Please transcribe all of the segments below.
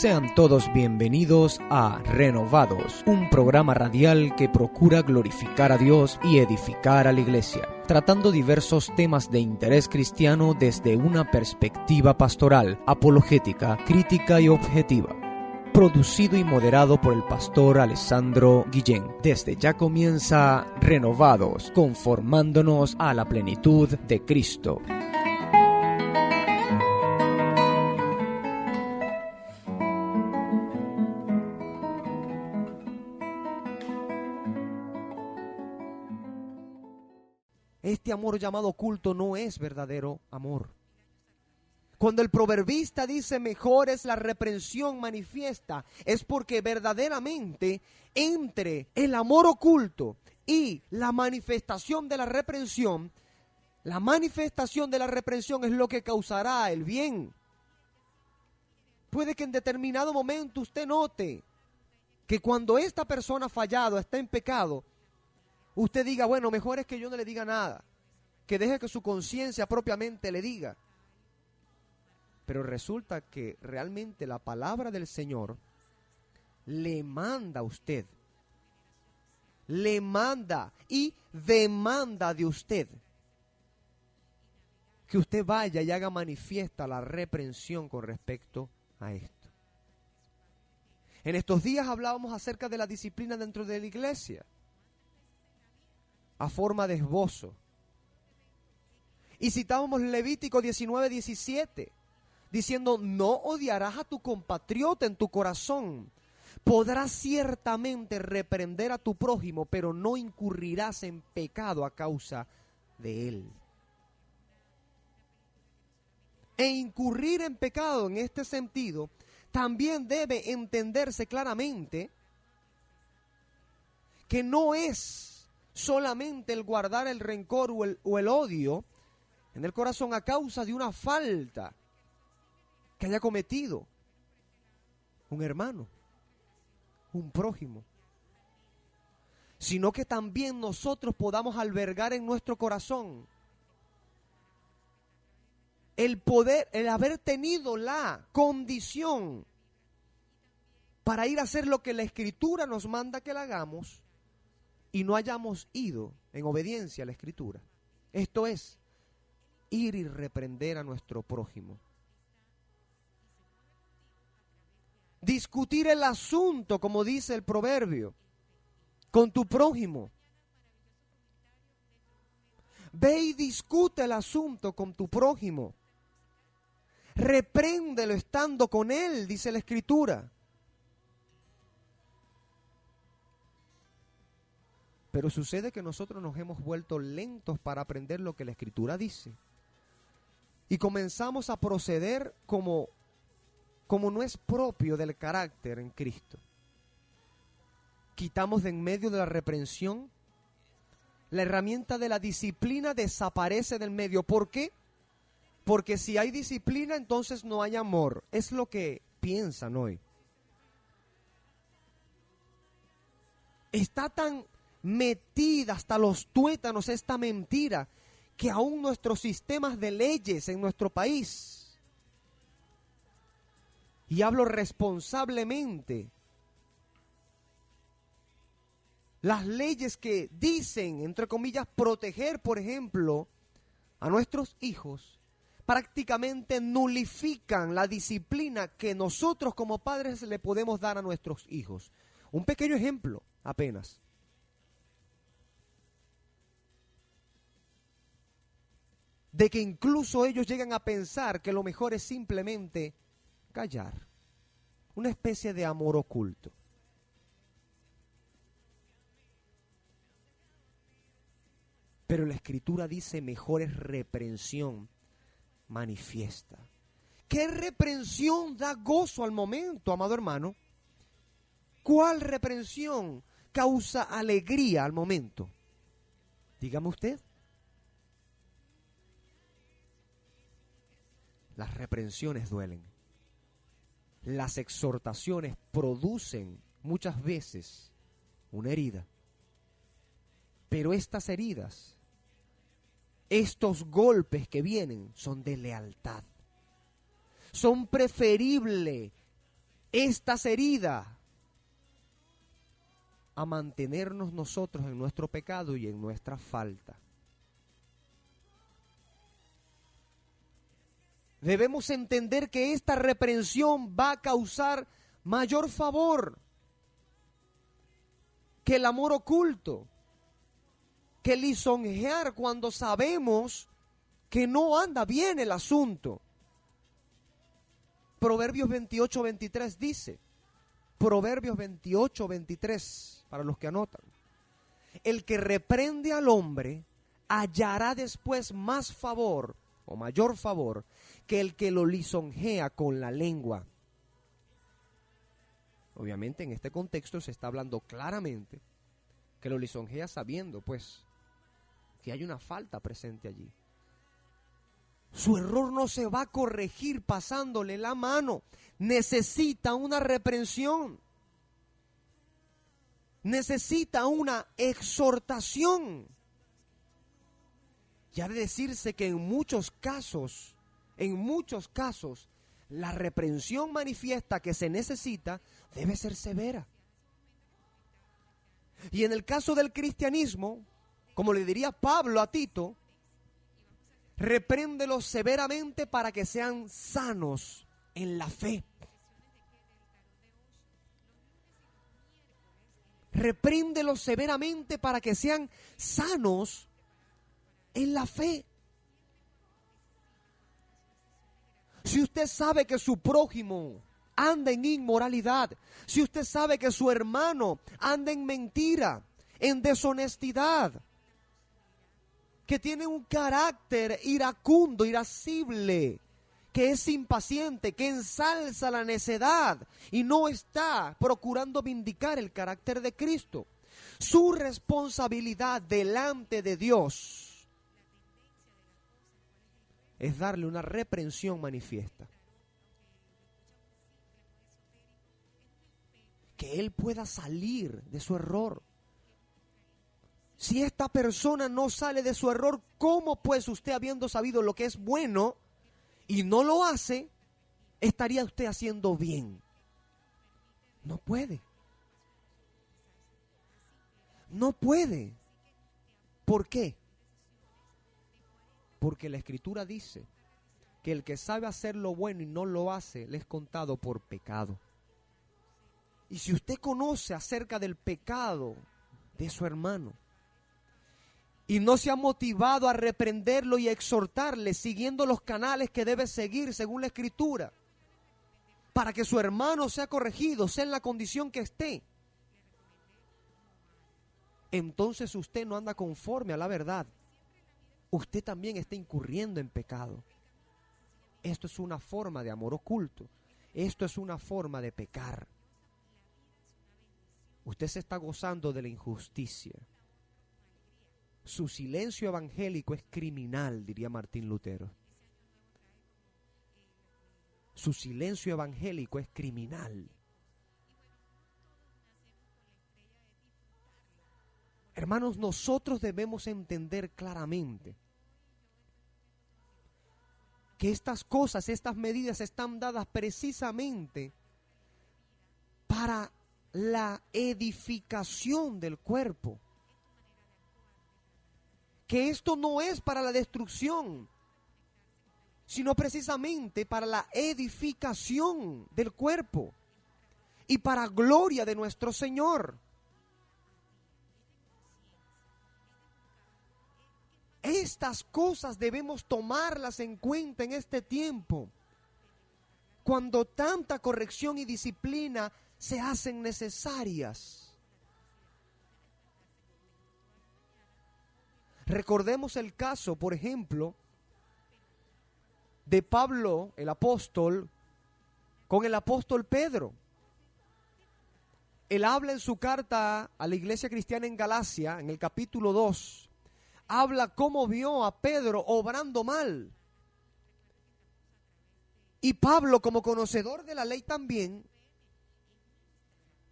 Sean todos bienvenidos a Renovados, un programa radial que procura glorificar a Dios y edificar a la iglesia, tratando diversos temas de interés cristiano desde una perspectiva pastoral, apologética, crítica y objetiva. Producido y moderado por el pastor Alessandro Guillén. Desde ya comienza Renovados, conformándonos a la plenitud de Cristo. Este amor llamado oculto no es verdadero amor. Cuando el proverbista dice mejor es la reprensión manifiesta, es porque verdaderamente entre el amor oculto y la manifestación de la reprensión es lo que causará el bien. Puede que en determinado momento usted note que cuando esta persona ha fallado, está en pecado, usted diga, bueno, mejor es que yo no le diga nada, que deje que su conciencia propiamente le diga. Pero resulta que realmente la palabra del Señor le manda a usted, le manda y demanda de usted que usted vaya y haga manifiesta la reprensión con respecto a esto. En estos días hablábamos acerca de la disciplina dentro de la iglesia, a forma de esbozo. Y citábamos Levítico 19:17, diciendo, no odiarás a tu compatriota en tu corazón. Podrás ciertamente reprender a tu prójimo, pero no incurrirás en pecado a causa de él. E incurrir en pecado en este sentido también debe entenderse claramente que no es solamente el guardar el rencor o el odio en el corazón a causa de una falta que haya cometido un hermano, un prójimo, sino que también nosotros podamos albergar en nuestro corazón el haber tenido la condición para ir a hacer lo que la Escritura nos manda que la hagamos y no hayamos ido en obediencia a la Escritura. Esto es, ir y reprender a nuestro prójimo. Discutir el asunto, como dice el proverbio, con tu prójimo. Ve y discute el asunto con tu prójimo. Repréndelo estando con él, dice la Escritura. Pero sucede que nosotros nos hemos vuelto lentos para aprender lo que la Escritura dice. Y comenzamos a proceder como no es propio del carácter en Cristo. Quitamos de en medio de la reprensión, la herramienta de la disciplina desaparece del medio. ¿Por qué? Porque si hay disciplina, entonces no hay amor. Es lo que piensan hoy. Está tan metida hasta los tuétanos esta mentira que aún nuestros sistemas de leyes en nuestro país, y hablo responsablemente, las leyes que dicen, entre comillas, proteger, por ejemplo, a nuestros hijos, prácticamente nulifican la disciplina que nosotros como padres le podemos dar a nuestros hijos. Un pequeño ejemplo apenas. De que incluso ellos llegan a pensar que lo mejor es simplemente callar. Una especie de amor oculto. Pero la Escritura dice mejor es reprensión manifiesta. ¿Qué reprensión da gozo al momento, amado hermano? ¿Cuál reprensión causa alegría al momento? Dígame usted. Las reprensiones duelen. Las exhortaciones producen muchas veces una herida. Pero estas heridas, estos golpes que vienen, son de lealtad. Son preferibles estas heridas a mantenernos nosotros en nuestro pecado y en nuestra falta. Debemos entender que esta reprensión va a causar mayor favor que el amor oculto, que lisonjear cuando sabemos que no anda bien el asunto. Proverbios 28:23 dice, Proverbios 28:23, para los que anotan, el que reprende al hombre hallará después más favor o mayor favor que el que lo lisonjea con la lengua. Obviamente en este contexto se está hablando claramente que lo lisonjea sabiendo pues que hay una falta presente allí. Su error no se va a corregir pasándole la mano. Necesita una reprensión. Necesita una exhortación. Y ha de decirse que en muchos casos, la reprensión manifiesta que se necesita debe ser severa. Y en el caso del cristianismo, como le diría Pablo a Tito, repréndelos severamente para que sean sanos en la fe. Repréndelos severamente para que sean sanos en la fe. Si usted sabe que su prójimo anda en inmoralidad, si usted sabe que su hermano anda en mentira, en deshonestidad, que tiene un carácter iracundo, irascible, que es impaciente, que ensalza la necedad y no está procurando vindicar el carácter de Cristo, su responsabilidad delante de Dios es darle una reprensión manifiesta. Que él pueda salir de su error. Si esta persona no sale de su error, ¿cómo pues usted, habiendo sabido lo que es bueno y no lo hace, estaría usted haciendo bien? No puede. No puede. ¿Por qué? Porque la Escritura dice que el que sabe hacer lo bueno y no lo hace, le es contado por pecado. Y si usted conoce acerca del pecado de su hermano y no se ha motivado a reprenderlo y a exhortarle siguiendo los canales que debe seguir según la Escritura, para que su hermano sea corregido, sea en la condición que esté, entonces usted no anda conforme a la verdad. Usted también está incurriendo en pecado. Esto es una forma de amor oculto. Esto es una forma de pecar. Usted se está gozando de la injusticia. Su silencio evangélico es criminal, diría Martín Lutero. Su silencio evangélico es criminal. Hermanos, nosotros debemos entender claramente que estas cosas, estas medidas están dadas precisamente para la edificación del cuerpo. Que esto no es para la destrucción, sino precisamente para la edificación del cuerpo y para gloria de nuestro Señor. Estas cosas debemos tomarlas en cuenta en este tiempo, cuando tanta corrección y disciplina se hacen necesarias. Recordemos el caso, por ejemplo, de Pablo, el apóstol, con el apóstol Pedro. Él habla en su carta a la iglesia cristiana en Galacia, en el capítulo 2, habla cómo vio a Pedro obrando mal. Y Pablo, como conocedor de la ley también,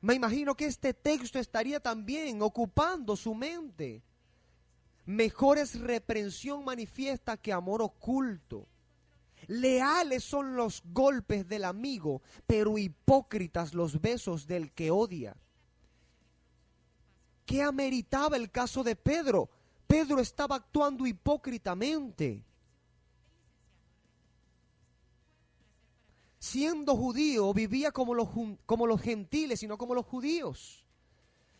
me imagino que este texto estaría también ocupando su mente. Mejor es reprensión manifiesta que amor oculto. Leales son los golpes del amigo, pero hipócritas los besos del que odia. ¿Qué ameritaba el caso de Pedro? Pedro estaba actuando hipócritamente. Siendo judío, vivía como los gentiles y no como los judíos.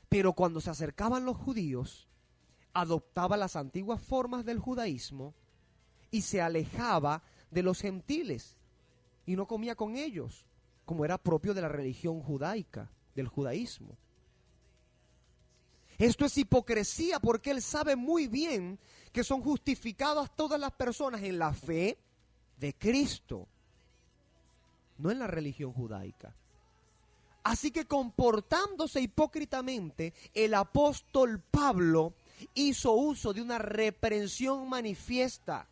Pero cuando se acercaban los judíos, adoptaba las antiguas formas del judaísmo y se alejaba de los gentiles y no comía con ellos, como era propio de la religión judaica, del judaísmo. Esto es hipocresía porque él sabe muy bien que son justificadas todas las personas en la fe de Cristo, no en la religión judaica. Así que comportándose hipócritamente, el apóstol Pablo hizo uso de una reprensión manifiesta.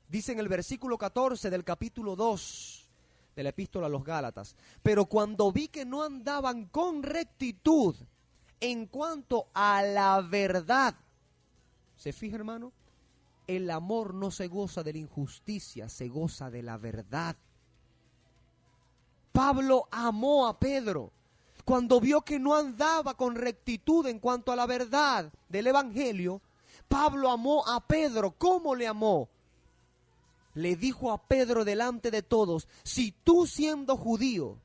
Dice en el versículo 14 del capítulo 2 de la epístola a los Gálatas: pero cuando vi que no andaban con rectitud en cuanto a la verdad. ¿Se fija, hermano? El amor no se goza de la injusticia, se goza de la verdad. Pablo amó a Pedro cuando vio que no andaba con rectitud en cuanto a la verdad del evangelio. Pablo amó a Pedro. ¿Cómo le amó? Le dijo a Pedro delante de todos: si tú, siendo judío,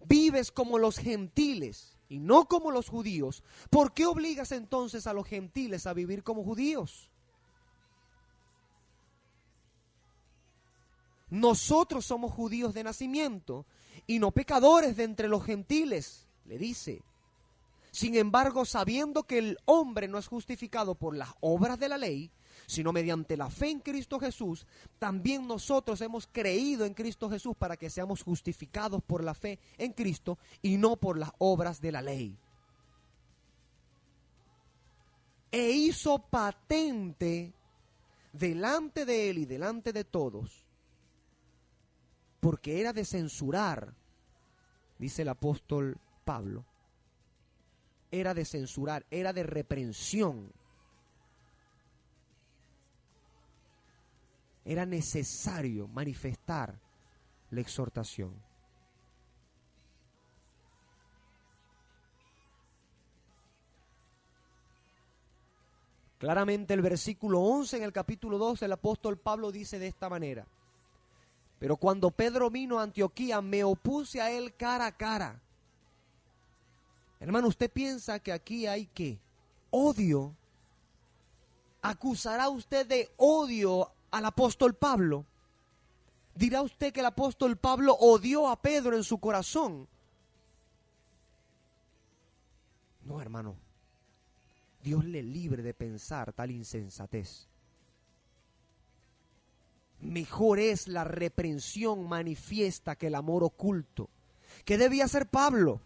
vives como los gentiles y no como los judíos, ¿por qué obligas entonces a los gentiles a vivir como judíos? Nosotros somos judíos de nacimiento y no pecadores de entre los gentiles, le dice. Sin embargo, sabiendo que el hombre no es justificado por las obras de la ley, sino mediante la fe en Cristo Jesús, también nosotros hemos creído en Cristo Jesús para que seamos justificados por la fe en Cristo y no por las obras de la ley. E hizo patente delante de él y delante de todos, porque era de censurar, dice el apóstol Pablo, era de censurar, era de reprensión. Era necesario manifestar la exhortación. Claramente el versículo 11 en el capítulo 2 el apóstol Pablo dice de esta manera: pero cuando Pedro vino a Antioquía, me opuse a él cara a cara. Hermano, ¿usted piensa que aquí hay qué? Odio. ¿Acusará usted de odio al apóstol Pablo? ¿Dirá usted que el apóstol Pablo odió a Pedro en su corazón? No, hermano. Dios le libre de pensar tal insensatez. Mejor es la reprensión manifiesta que el amor oculto. ¿Qué debía hacer Pablo?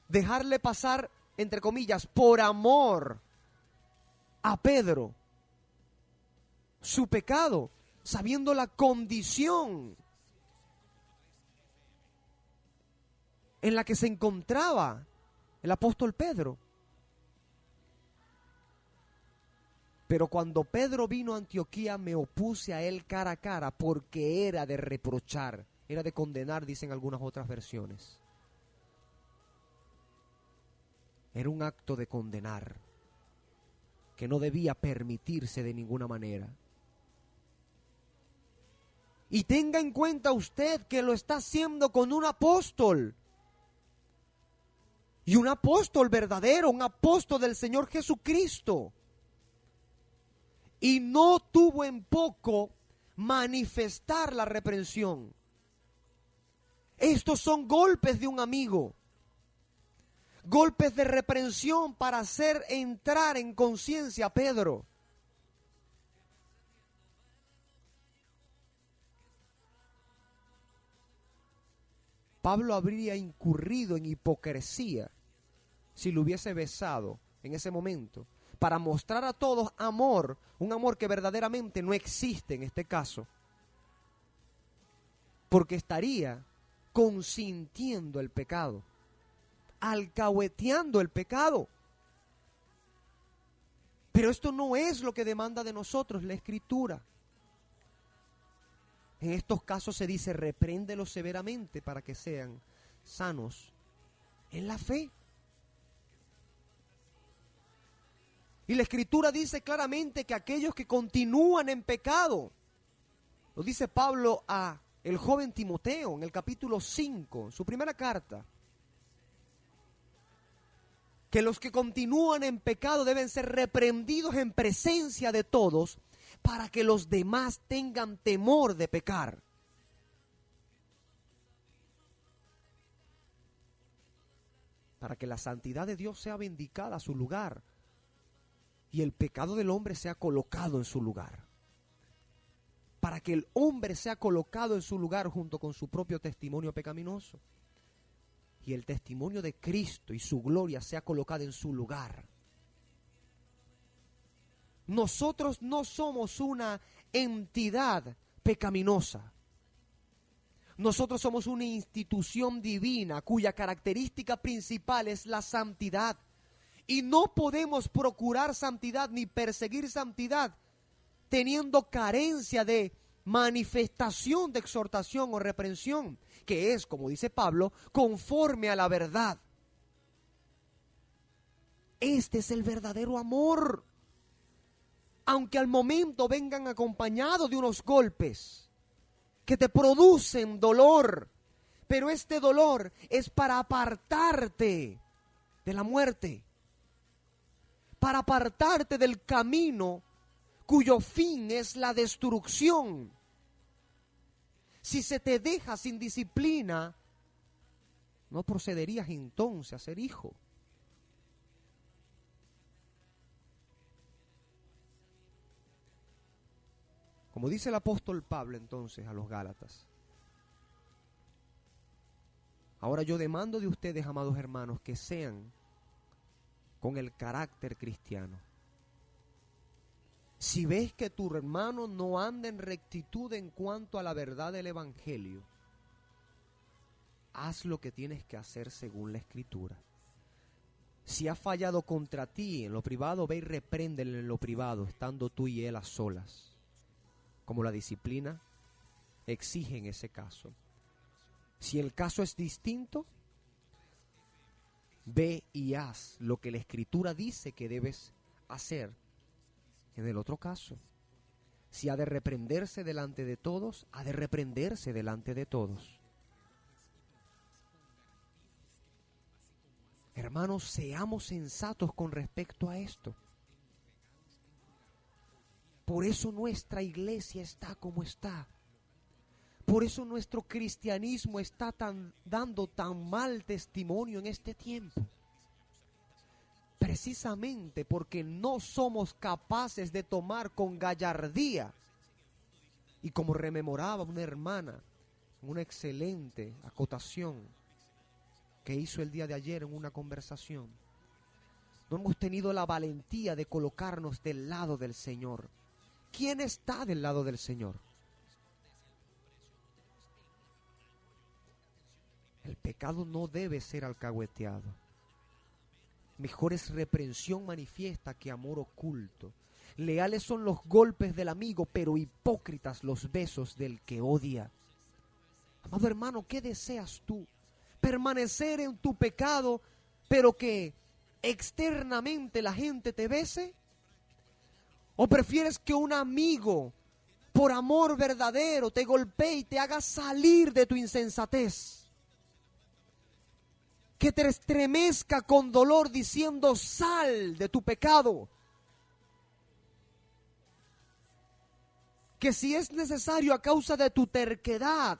Dejarle pasar, entre comillas, por amor a Pedro su pecado, sabiendo la condición en la que se encontraba el apóstol Pedro. Pero cuando Pedro vino a Antioquía, me opuse a él cara a cara, porque era de reprochar, era de condenar, dicen algunas otras versiones. Era un acto de condenar, que no debía permitirse de ninguna manera. Y tenga en cuenta usted que lo está haciendo con un apóstol. Y un apóstol verdadero, un apóstol del Señor Jesucristo. Y no tuvo en poco manifestar la reprensión. Estos son golpes de un amigo. Golpes de reprensión para hacer entrar en conciencia a Pedro. Pablo habría incurrido en hipocresía si lo hubiese besado en ese momento, para mostrar a todos amor, un amor que verdaderamente no existe en este caso, porque estaría consintiendo el pecado, alcahueteando el pecado. Pero esto no es lo que demanda de nosotros la Escritura. En estos casos se dice, repréndelos severamente para que sean sanos en la fe. Y la Escritura dice claramente que aquellos que continúan en pecado, lo dice Pablo a el joven Timoteo en el capítulo 5, su primera carta, que los que continúan en pecado deben ser reprendidos en presencia de todos para que los demás tengan temor de pecar. Para que la santidad de Dios sea vindicada a su lugar y el pecado del hombre sea colocado en su lugar. Para que el hombre sea colocado en su lugar junto con su propio testimonio pecaminoso. Y el testimonio de Cristo y su gloria sea colocada en su lugar. Nosotros no somos una entidad pecaminosa. Nosotros somos una institución divina cuya característica principal es la santidad. Y no podemos procurar santidad ni perseguir santidad teniendo carencia de manifestación de exhortación o reprensión, que es, como dice Pablo, conforme a la verdad. Este es el verdadero amor. Aunque al momento vengan acompañados de unos golpes que te producen dolor, pero este dolor es para apartarte de la muerte, para apartarte del camino cuyo fin es la destrucción. Si se te deja sin disciplina, no procederías entonces a ser hijo. Como dice el apóstol Pablo entonces a los Gálatas: ahora yo demando de ustedes, amados hermanos, que sean con el carácter cristiano. Si ves que tu hermano no anda en rectitud en cuanto a la verdad del Evangelio, haz lo que tienes que hacer según la Escritura. Si ha fallado contra ti en lo privado, ve y repréndele en lo privado, estando tú y él a solas, como la disciplina exige en ese caso. Si el caso es distinto, ve y haz lo que la Escritura dice que debes hacer. En el otro caso, si ha de reprenderse delante de todos, ha de reprenderse delante de todos. Hermanos, seamos sensatos con respecto a esto. Por eso nuestra iglesia está como está. Por eso nuestro cristianismo está dando tan mal testimonio en este tiempo. Precisamente porque no somos capaces de tomar con gallardía, y como rememoraba una hermana, una excelente acotación que hizo el día de ayer en una conversación, no hemos tenido la valentía de colocarnos del lado del Señor. ¿Quién está del lado del Señor? El pecado no debe ser alcahueteado. Mejor es reprensión manifiesta que amor oculto. Leales son los golpes del amigo, pero hipócritas los besos del que odia. Amado hermano, ¿qué deseas tú? ¿Permanecer en tu pecado, pero que externamente la gente te bese? ¿O prefieres que un amigo, por amor verdadero, te golpee y te haga salir de tu insensatez? Que te estremezca con dolor diciendo: sal de tu pecado. Que si es necesario a causa de tu terquedad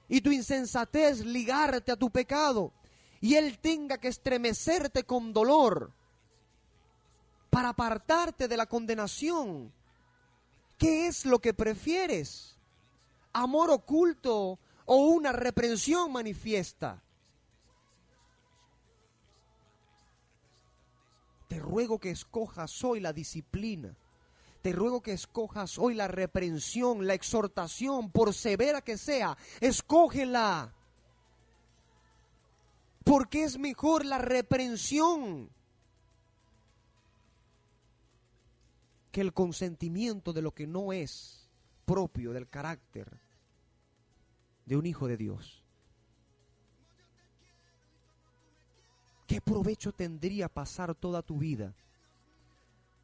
y tu insensatez ligarte a tu pecado, y él tenga que estremecerte con dolor para apartarte de la condenación. ¿Qué es lo que prefieres? ¿Amor oculto o una reprensión manifiesta? Te ruego que escojas hoy la disciplina. Te ruego que escojas hoy la reprensión, la exhortación, por severa que sea. Escógela. Porque es mejor la reprensión que el consentimiento de lo que no es propio del carácter de un hijo de Dios? ¿Qué provecho tendría pasar toda tu vida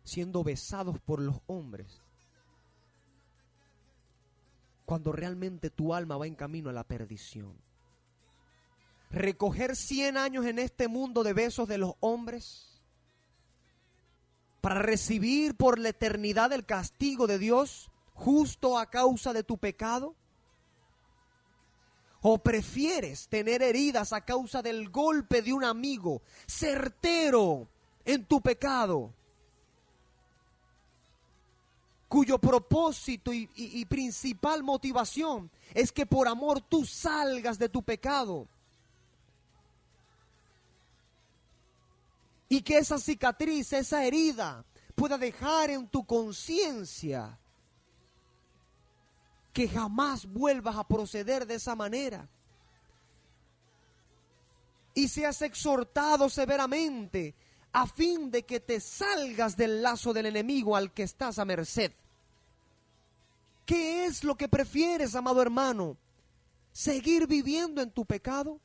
siendo besados por los hombres cuando realmente tu alma va en camino a la perdición? Recoger 100 años en este mundo de besos de los hombres para recibir por la eternidad el castigo de Dios justo a causa de tu pecado. ¿O prefieres tener heridas a causa del golpe de un amigo certero en tu pecado, cuyo propósito y principal motivación es que por amor tú salgas de tu pecado? Y que esa cicatriz, esa herida, pueda dejar en tu conciencia que jamás vuelvas a proceder de esa manera. Y seas exhortado severamente a fin de que te salgas del lazo del enemigo al que estás a merced. ¿Qué es lo que prefieres, amado hermano? ¿Seguir viviendo en tu pecado?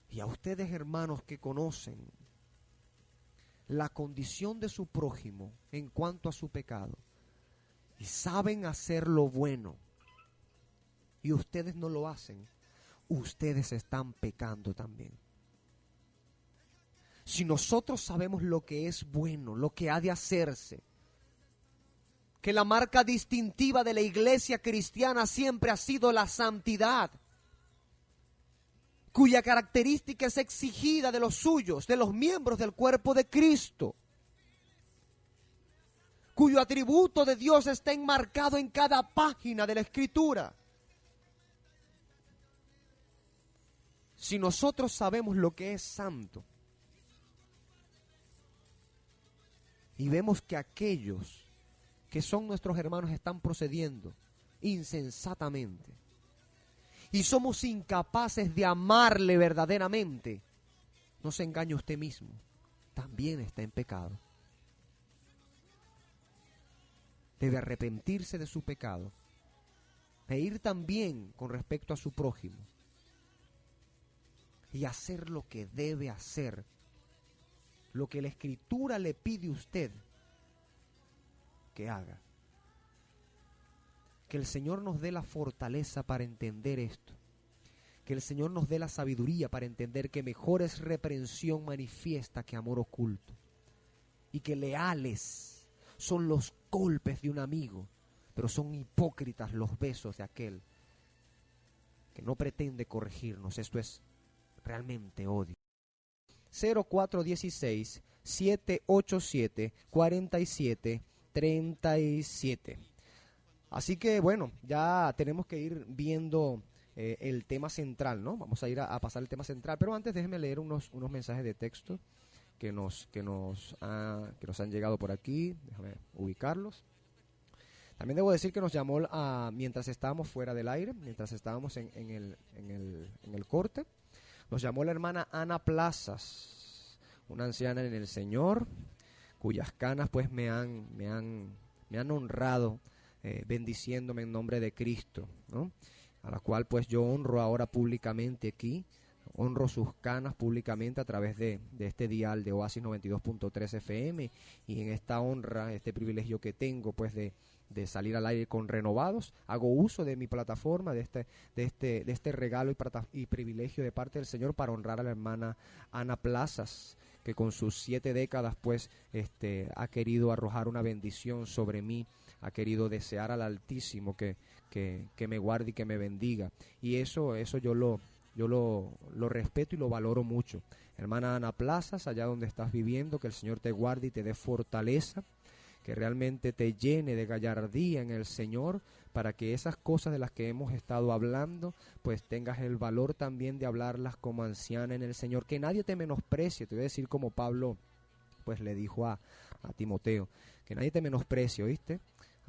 Y a ustedes, hermanos, que conocen la condición de su prójimo en cuanto a su pecado y saben hacer lo bueno y ustedes no lo hacen, ustedes están pecando también. Si nosotros sabemos lo que es bueno, lo que ha de hacerse, que la marca distintiva de la iglesia cristiana siempre ha sido la santidad, cuya característica es exigida de los suyos, de los miembros del cuerpo de Cristo, cuyo atributo de Dios está enmarcado en cada página de la Escritura. Si nosotros sabemos lo que es santo y vemos que aquellos que son nuestros hermanos están procediendo insensatamente, y somos incapaces de amarle verdaderamente, no se engañe usted mismo, también está en pecado. Debe arrepentirse de su pecado e ir también con respecto a su prójimo y hacer lo que debe hacer, lo que la Escritura le pide a usted que haga. Que el Señor nos dé la fortaleza para entender esto. Que el Señor nos dé la sabiduría para entender que mejor es reprensión manifiesta que amor oculto. Y que leales son los golpes de un amigo, pero son hipócritas los besos de aquel que no pretende corregirnos. Esto es realmente odio. 0416-787-4737. Así que bueno, ya tenemos que ir viendo el tema central, ¿no? Vamos a ir a pasar el tema central, pero antes déjenme leer unos mensajes de texto que nos han llegado por aquí. Déjame ubicarlos. También debo decir que nos llamó mientras estábamos fuera del aire, mientras estábamos en el corte, nos llamó la hermana Ana Plazas, una anciana en el Señor, cuyas canas pues me han honrado, bendiciéndome en nombre de Cristo, ¿no? A la cual pues yo honro ahora públicamente aquí, honro sus canas públicamente a través de este dial de Oasis 92.3 FM, y en esta honra, este privilegio que tengo pues de salir al aire con Renovados, hago uso de mi plataforma, de este regalo y privilegio de parte del Señor para honrar a la hermana Ana Plazas, que con sus 7 décadas pues ha querido arrojar una bendición sobre mí, ha querido desear al Altísimo que me guarde y que me bendiga, y eso yo lo respeto y lo valoro mucho. Hermana Ana Plazas, allá donde estás viviendo, que el Señor te guarde y te dé fortaleza, que realmente te llene de gallardía en el Señor, para que esas cosas de las que hemos estado hablando, pues tengas el valor también de hablarlas como anciana en el Señor, que nadie te menosprecie. Te voy a decir como Pablo pues le dijo a Timoteo, que nadie te menosprecie, ¿oíste?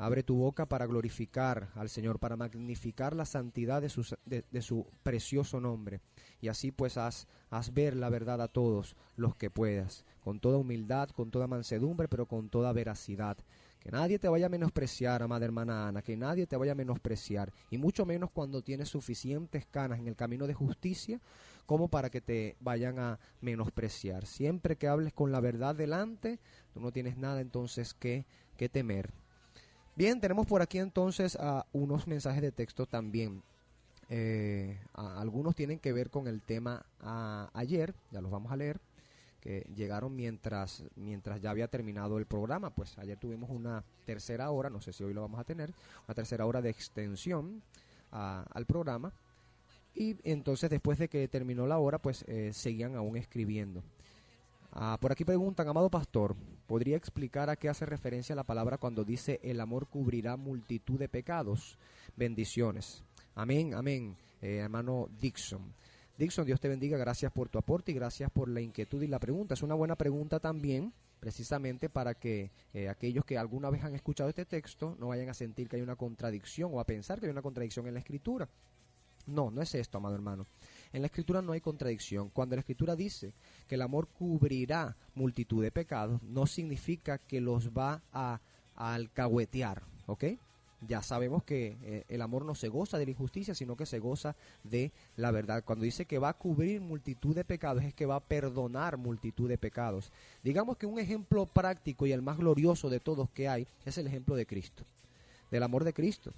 Abre tu boca para glorificar al Señor, para magnificar la santidad de su precioso nombre. Y así pues haz ver la verdad a todos los que puedas, con toda humildad, con toda mansedumbre, pero con toda veracidad. Que nadie te vaya a menospreciar, amada hermana Ana, que nadie te vaya a menospreciar, y mucho menos cuando tienes suficientes canas en el camino de justicia como para que te vayan a menospreciar. Siempre que hables con la verdad delante, tú no tienes nada entonces que temer. Bien, tenemos por aquí entonces unos mensajes de texto también. Algunos tienen que ver con el tema ayer, ya los vamos a leer, que llegaron mientras ya había terminado el programa. Pues ayer tuvimos una tercera hora, no sé si hoy lo vamos a tener, una tercera hora de extensión al programa. Y entonces después de que terminó la hora, pues seguían aún escribiendo. Por aquí preguntan, amado pastor, ¿podría explicar a qué hace referencia la palabra cuando dice el amor cubrirá multitud de pecados? Bendiciones. Amén, amén, hermano Dixon. Dixon, Dios te bendiga, gracias por tu aporte y gracias por la inquietud y la pregunta. Es una buena pregunta también, precisamente para que aquellos que alguna vez han escuchado este texto no vayan a sentir que hay una contradicción o a pensar que hay una contradicción en la Escritura. No, no es esto, amado hermano. En la Escritura no hay contradicción. Cuando la Escritura dice que el amor cubrirá multitud de pecados, no significa que los va a alcahuetear, ¿ok? Ya sabemos que el amor no se goza de la injusticia, sino que se goza de la verdad. Cuando dice que va a cubrir multitud de pecados, es que va a perdonar multitud de pecados. Digamos que un ejemplo práctico y el más glorioso de todos que hay es el ejemplo de Cristo, del amor de Cristo.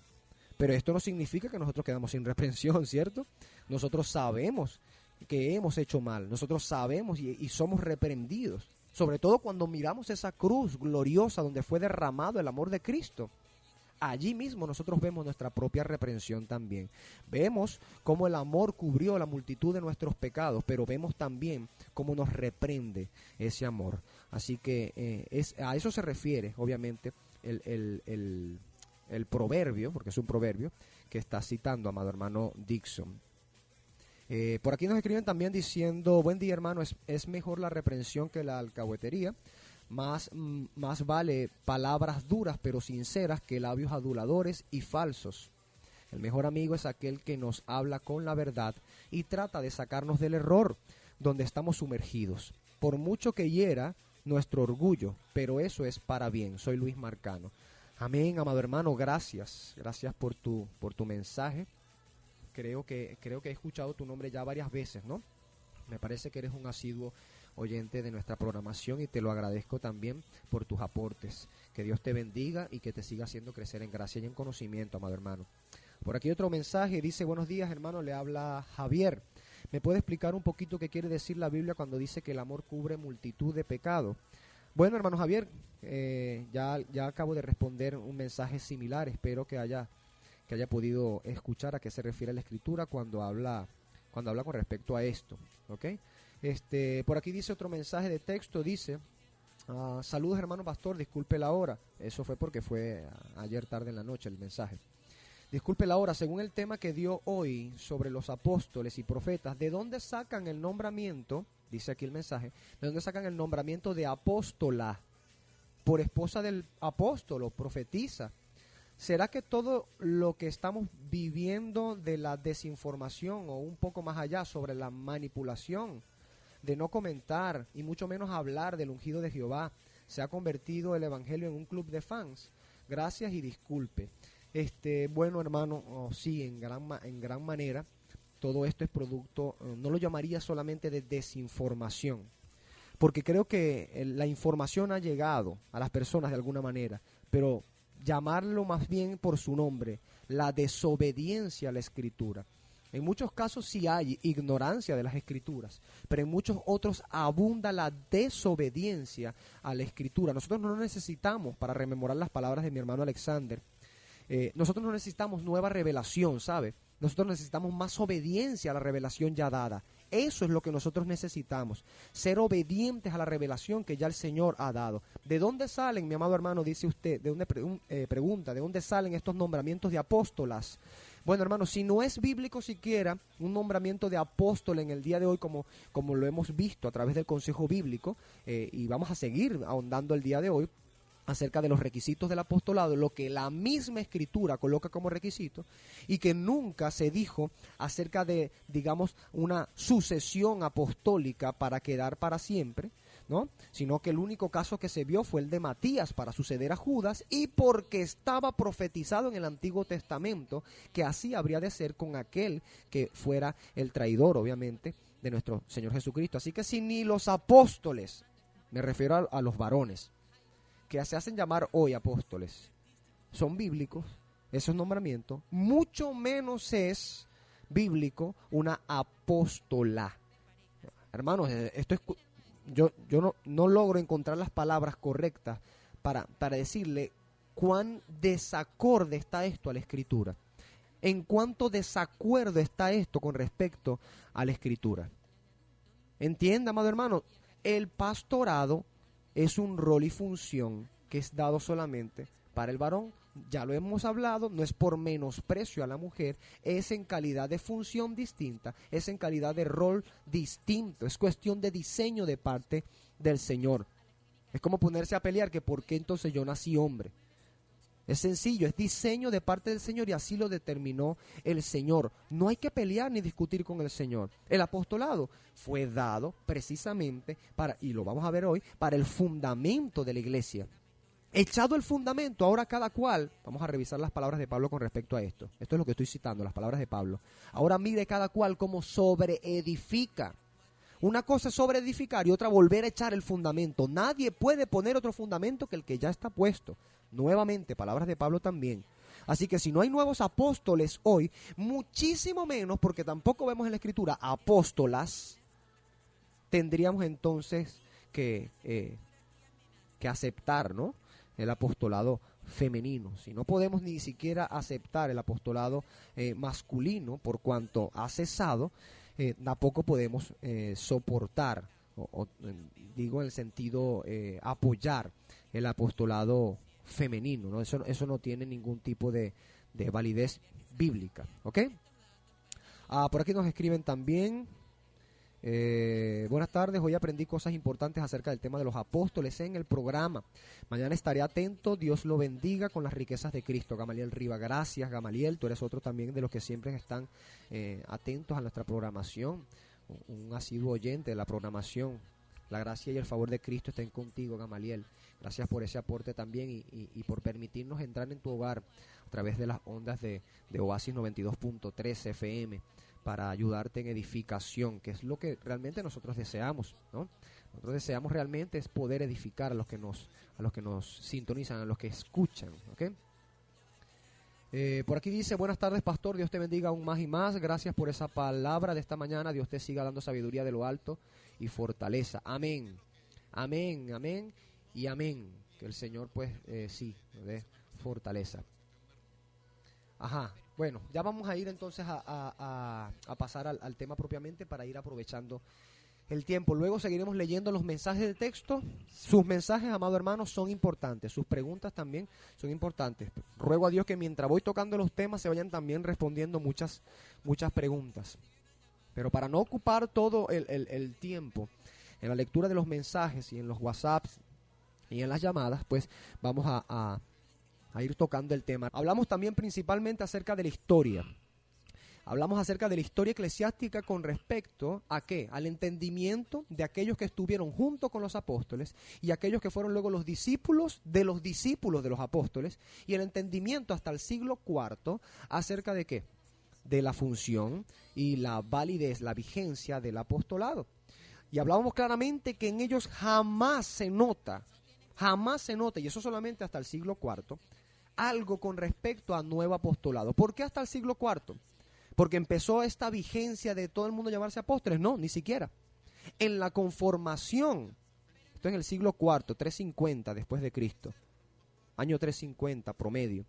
Pero esto no significa que nosotros quedamos sin reprensión, ¿cierto? Nosotros sabemos que hemos hecho mal, nosotros sabemos y somos reprendidos. Sobre todo cuando miramos esa cruz gloriosa donde fue derramado el amor de Cristo. Allí mismo nosotros vemos nuestra propia reprensión también. Vemos cómo el amor cubrió la multitud de nuestros pecados, pero vemos también cómo nos reprende ese amor. Así que a eso se refiere, obviamente, el proverbio, porque es un proverbio que está citando, amado hermano Dixon. Por aquí nos escriben también diciendo, buen día hermano, es mejor la reprensión que la alcahuetería, más vale palabras duras pero sinceras que labios aduladores y falsos. El mejor amigo es aquel que nos habla con la verdad y trata de sacarnos del error donde estamos sumergidos, por mucho que hiera nuestro orgullo, pero eso es para bien. Soy Luis Marcano. Amén, amado hermano, gracias por tu mensaje. Creo que he escuchado tu nombre ya varias veces, ¿no? Me parece que eres un asiduo oyente de nuestra programación y te lo agradezco también por tus aportes. Que Dios te bendiga y que te siga haciendo crecer en gracia y en conocimiento, amado hermano. Por aquí otro mensaje, dice, buenos días hermano, le habla Javier. ¿Me puede explicar un poquito qué quiere decir la Biblia cuando dice que el amor cubre multitud de pecados? Bueno, hermano Javier, ya acabo de responder un mensaje similar. Espero que haya podido escuchar a qué se refiere la Escritura cuando habla con respecto a esto, ¿ok? Por aquí dice otro mensaje de texto, dice, saludos hermano pastor, disculpe la hora. Eso fue porque fue ayer tarde en la noche el mensaje. Disculpe la hora, según el tema que dio hoy sobre los apóstoles y profetas, ¿de dónde sacan el nombramiento? Dice aquí el mensaje, ¿de dónde sacan el nombramiento de apóstola? Por esposa del apóstol o profetisa. ¿Será que todo lo que estamos viviendo de la desinformación o un poco más allá sobre la manipulación, de no comentar y mucho menos hablar del ungido de Jehová, se ha convertido el evangelio en un club de fans? Gracias y disculpe. Bueno hermano, sí, en gran manera todo esto es producto, no lo llamaría solamente de desinformación, porque creo que la información ha llegado a las personas de alguna manera, pero llamarlo más bien por su nombre, la desobediencia a la Escritura. En muchos casos sí hay ignorancia de las Escrituras, pero en muchos otros abunda la desobediencia a la Escritura. Nosotros no necesitamos, para rememorar las palabras de mi hermano Alexander, nosotros no necesitamos nueva revelación, ¿sabe? Nosotros necesitamos más obediencia a la revelación ya dada. Eso es lo que nosotros necesitamos, ser obedientes a la revelación que ya el Señor ha dado. ¿De dónde salen, mi amado hermano, dice usted, de dónde pregunta, de dónde salen estos nombramientos de apóstolas? Bueno, hermano, si no es bíblico siquiera un nombramiento de apóstol en el día de hoy, como lo hemos visto a través del consejo bíblico, y vamos a seguir ahondando el día de hoy, acerca de los requisitos del apostolado, lo que la misma Escritura coloca como requisito, y que nunca se dijo acerca de, digamos, una sucesión apostólica para quedar para siempre, ¿no? Sino que el único caso que se vio fue el de Matías para suceder a Judas, y porque estaba profetizado en el Antiguo Testamento que así habría de ser con aquel que fuera el traidor, obviamente, de nuestro Señor Jesucristo. Así que si ni los apóstoles, me refiero a los varones, que se hacen llamar hoy apóstoles, son bíblicos, esos nombramientos, mucho menos es bíblico una apóstola. Hermanos, esto es, yo no logro encontrar las palabras correctas para decirle cuán desacorde está esto a la Escritura. En cuánto desacuerdo está esto con respecto a la Escritura. Entienda, amado hermano, el pastorado es un rol y función que es dado solamente para el varón. Ya lo hemos hablado, no es por menosprecio a la mujer, es en calidad de función distinta, es en calidad de rol distinto, es cuestión de diseño de parte del Señor. Es como ponerse a pelear que por qué entonces yo nací hombre. Es sencillo, es diseño de parte del Señor y así lo determinó el Señor. No hay que pelear ni discutir con el Señor. El apostolado fue dado precisamente para, y lo vamos a ver hoy, para el fundamento de la iglesia. Echado el fundamento, ahora cada cual, vamos a revisar las palabras de Pablo con respecto a esto. Esto es lo que estoy citando, las palabras de Pablo. Ahora mire cada cual cómo sobreedifica. Una cosa es sobreedificar y otra volver a echar el fundamento. Nadie puede poner otro fundamento que el que ya está puesto. Nuevamente, palabras de Pablo también. Así que si no hay nuevos apóstoles hoy, muchísimo menos, porque tampoco vemos en la Escritura apóstolas, tendríamos entonces que aceptar, ¿no?, el apostolado femenino. Si no podemos ni siquiera aceptar el apostolado masculino por cuanto ha cesado, tampoco podemos soportar, digo en el sentido apoyar el apostolado femenino, ¿no? Eso no tiene ningún tipo de validez bíblica, ¿ok? Por aquí nos escriben también. Buenas tardes, hoy aprendí cosas importantes acerca del tema de los apóstoles en el programa. Mañana estaré atento, Dios lo bendiga con las riquezas de Cristo. Gamaliel Riva, gracias Gamaliel, tú eres otro también de los que siempre están atentos a nuestra programación, un asiduo oyente de la programación. La gracia y el favor de Cristo estén contigo, Gamaliel. Gracias por ese aporte también y por permitirnos entrar en tu hogar a través de las ondas de Oasis 92.3 FM para ayudarte en edificación, que es lo que realmente nosotros deseamos, ¿no? Nosotros deseamos realmente es poder edificar a los que nos sintonizan, a los que escuchan, ¿ok? Por aquí dice, buenas tardes pastor, Dios te bendiga aún más y más, gracias por esa palabra de esta mañana, Dios te siga dando sabiduría de lo alto y fortaleza, amén, amén, amén y amén, que el Señor pues sí, nos dé fortaleza. Ajá, bueno, ya vamos a ir entonces a pasar al tema propiamente para ir aprovechando el tiempo. Luego seguiremos leyendo los mensajes de texto. Sus mensajes, amado hermano, son importantes. Sus preguntas también son importantes. Ruego a Dios que mientras voy tocando los temas se vayan también respondiendo muchas preguntas. Pero para no ocupar todo el tiempo en la lectura de los mensajes y en los WhatsApps y en las llamadas, pues vamos a ir tocando el tema. Hablamos también principalmente acerca de la historia. Hablamos acerca de la historia eclesiástica con respecto a ¿qué? Al entendimiento de aquellos que estuvieron junto con los apóstoles y aquellos que fueron luego los discípulos de los apóstoles, y el entendimiento hasta el siglo IV acerca de ¿qué? De la función y la validez, la vigencia del apostolado. Y hablábamos claramente que en ellos jamás se nota, y eso solamente hasta el siglo IV, algo con respecto a nuevo apostolado. ¿Por qué hasta el siglo IV? Porque empezó esta vigencia de todo el mundo llamarse apóstoles. No, ni siquiera. En la conformación, esto es en el siglo IV, 350 después de Cristo, año 350 promedio,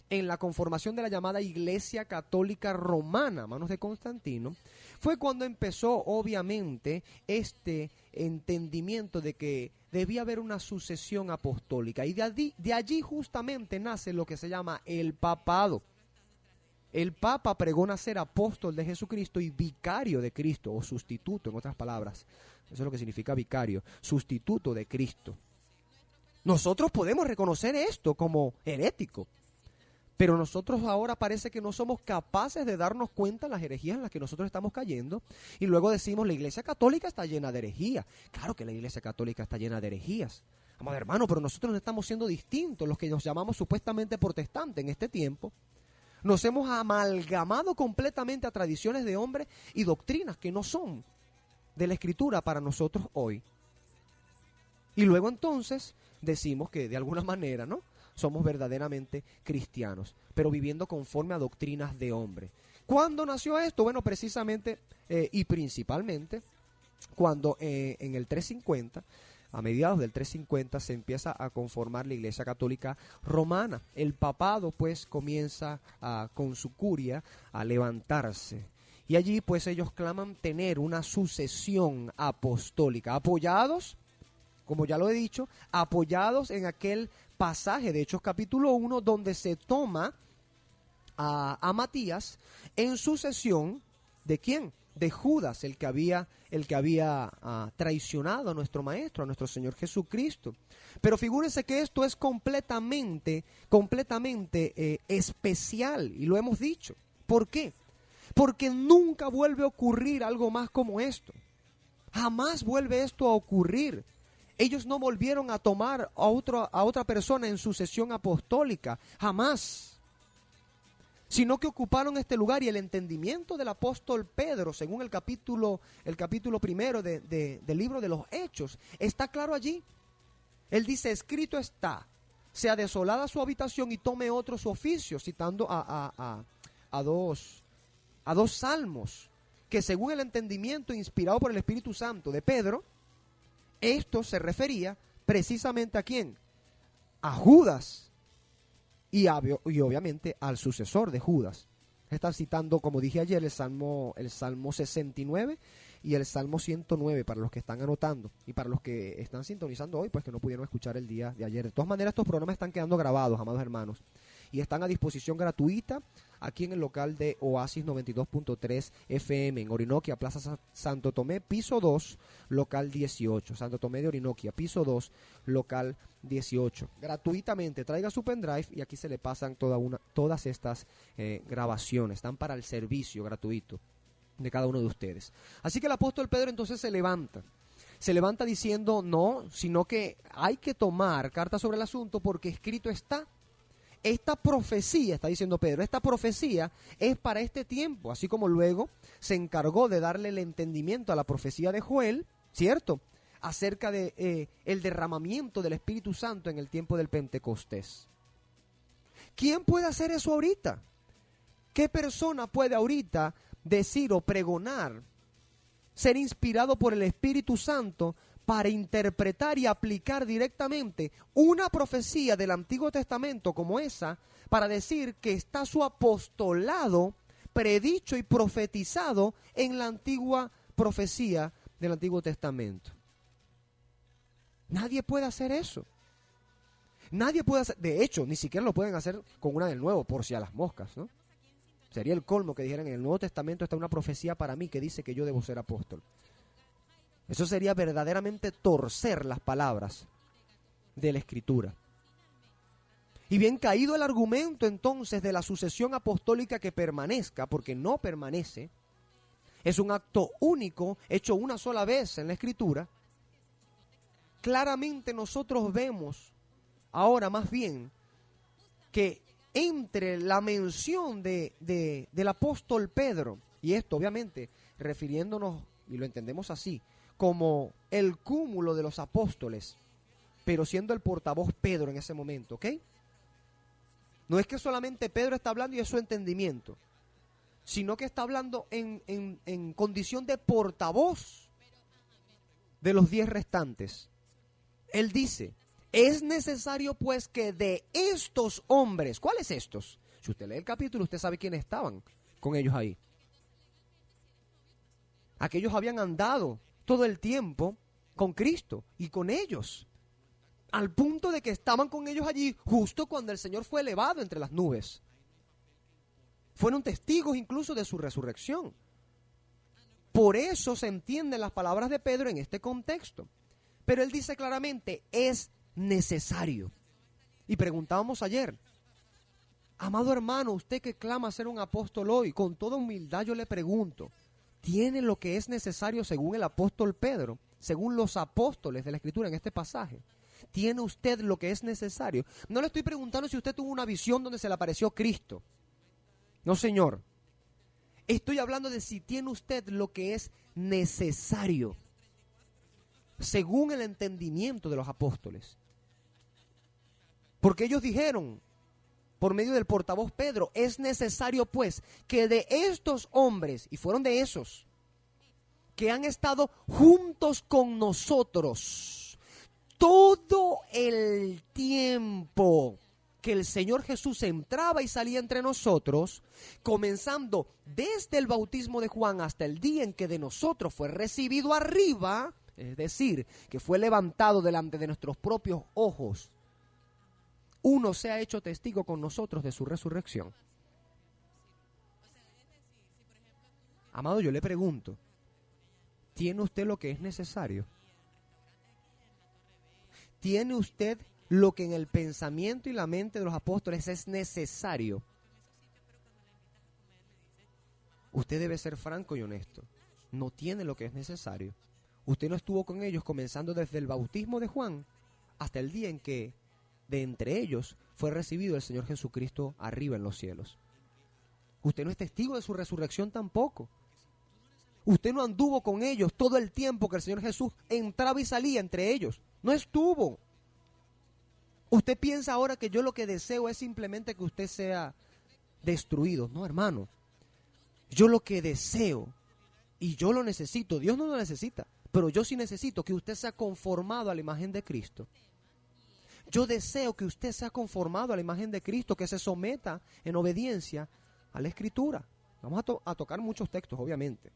en la conformación de la llamada Iglesia Católica Romana, a manos de Constantino, fue cuando empezó obviamente este entendimiento de que debía haber una sucesión apostólica, y de allí justamente nace lo que se llama el papado. El Papa pregona ser apóstol de Jesucristo y vicario de Cristo, o sustituto, en otras palabras. Eso es lo que significa vicario, sustituto de Cristo. Nosotros podemos reconocer esto como herético, pero nosotros ahora parece que no somos capaces de darnos cuenta de las herejías en las que nosotros estamos cayendo, y luego decimos la Iglesia Católica está llena de herejías. Claro que la Iglesia Católica está llena de herejías, amado hermano, pero nosotros no estamos siendo distintos, los que nos llamamos supuestamente protestantes en este tiempo. Nos hemos amalgamado completamente a tradiciones de hombres y doctrinas que no son de la Escritura para nosotros hoy. Y luego entonces decimos que de alguna manera, ¿no?, somos verdaderamente cristianos, pero viviendo conforme a doctrinas de hombre. ¿Cuándo nació esto? Bueno, precisamente y principalmente cuando en el 350, a mediados del 350, se empieza a conformar la Iglesia Católica Romana. El papado pues comienza con su curia a levantarse. Y allí pues ellos claman tener una sucesión apostólica, apoyados, como ya lo he dicho, apoyados en aquel pasaje de Hechos capítulo 1, donde se toma a Matías en sucesión ¿de quién? De Judas, el que había traicionado a nuestro Maestro, a nuestro Señor Jesucristo. Pero figúrense que esto es completamente especial, y lo hemos dicho. ¿Por qué? Porque nunca vuelve a ocurrir algo más como esto. Jamás vuelve esto a ocurrir. Ellos no volvieron a tomar a otra persona en sucesión apostólica, jamás. Sino que ocuparon este lugar, y el entendimiento del apóstol Pedro, según el capítulo primero del libro de los Hechos, está claro allí. Él dice, escrito está, sea desolada su habitación y tome otro su oficio, citando a dos salmos, que según el entendimiento inspirado por el Espíritu Santo de Pedro, esto se refería precisamente ¿a quién? A Judas y obviamente al sucesor de Judas. Están citando, como dije ayer, el Salmo 69 y el Salmo 109 para los que están anotando, y para los que están sintonizando hoy, pues que no pudieron escuchar el día de ayer. De todas maneras, estos programas están quedando grabados, amados hermanos, y están a disposición gratuita aquí en el local de Oasis 92.3 FM en Orinoquia, Plaza Santo Tomé, piso 2, local 18. Santo Tomé de Orinoquia, piso 2, local 18. Gratuitamente, traiga su pendrive y aquí se le pasan todas estas grabaciones. Están para el servicio gratuito de cada uno de ustedes. Así que el apóstol Pedro entonces se levanta diciendo no, sino que hay que tomar carta sobre el asunto, porque escrito está. Esta profecía, está diciendo Pedro, esta profecía es para este tiempo, así como luego se encargó de darle el entendimiento a la profecía de Joel, ¿cierto?, acerca de el derramamiento del Espíritu Santo en el tiempo del Pentecostés. ¿Quién puede hacer eso ahorita? ¿Qué persona puede ahorita decir o pregonar, ser inspirado por el Espíritu Santo para interpretar y aplicar directamente una profecía del Antiguo Testamento como esa, para decir que está su apostolado predicho y profetizado en la antigua profecía del Antiguo Testamento? Nadie puede hacer eso. Nadie puede hacer, de hecho, ni siquiera lo pueden hacer con una del Nuevo, por si a las moscas, ¿no? Sería el colmo que dijeran, en el Nuevo Testamento está una profecía para mí que dice que yo debo ser apóstol. Eso sería verdaderamente torcer las palabras de la Escritura. Y bien caído el argumento entonces de la sucesión apostólica que permanezca, porque no permanece, es un acto único, hecho una sola vez en la Escritura. Claramente nosotros vemos ahora más bien que entre la mención del apóstol Pedro, y esto obviamente refiriéndonos, y lo entendemos así, como el cúmulo de los apóstoles, pero siendo el portavoz Pedro en ese momento, ¿ok? No es que solamente Pedro está hablando y es su entendimiento, sino que está hablando en condición de portavoz de los 10 restantes. Él dice, es necesario pues que de estos hombres, ¿cuáles estos? Si usted lee el capítulo, usted sabe quiénes estaban con ellos ahí. Aquellos habían andado todo el tiempo con Cristo y con ellos, al punto de que estaban con ellos allí justo cuando el Señor fue elevado entre las nubes. Fueron testigos incluso de su resurrección. Por eso se entienden las palabras de Pedro en este contexto. Pero él dice claramente, es necesario. Y preguntábamos ayer, amado hermano, usted que clama ser un apóstol hoy, con toda humildad yo le pregunto, ¿tiene lo que es necesario según el apóstol Pedro, según los apóstoles de la Escritura en este pasaje? ¿Tiene usted lo que es necesario? No le estoy preguntando si usted tuvo una visión donde se le apareció Cristo. No, señor. Estoy hablando de si tiene usted lo que es necesario, según el entendimiento de los apóstoles. Porque ellos dijeron, por medio del portavoz Pedro, es necesario pues que de estos hombres, y fueron de esos, que han estado juntos con nosotros todo el tiempo que el Señor Jesús entraba y salía entre nosotros, comenzando desde el bautismo de Juan hasta el día en que de nosotros fue recibido arriba, es decir, que fue levantado delante de nuestros propios ojos, uno se ha hecho testigo con nosotros de su resurrección. Amado, yo le pregunto, ¿tiene usted lo que es necesario? ¿Tiene usted lo que en el pensamiento y la mente de los apóstoles es necesario? Usted debe ser franco y honesto. No tiene lo que es necesario. Usted no estuvo con ellos comenzando desde el bautismo de Juan hasta el día en que de entre ellos fue recibido el Señor Jesucristo arriba en los cielos. Usted no es testigo de su resurrección tampoco. Usted no anduvo con ellos todo el tiempo que el Señor Jesús entraba y salía entre ellos. No estuvo. Usted piensa ahora que yo lo que deseo es simplemente que usted sea destruido. No, hermano. Yo lo que deseo, y yo lo necesito, Dios no lo necesita, pero yo sí necesito que usted sea conformado a la imagen de Cristo. Yo deseo que usted sea conformado a la imagen de Cristo, que se someta en obediencia a la Escritura. Vamos a tocar muchos textos, obviamente.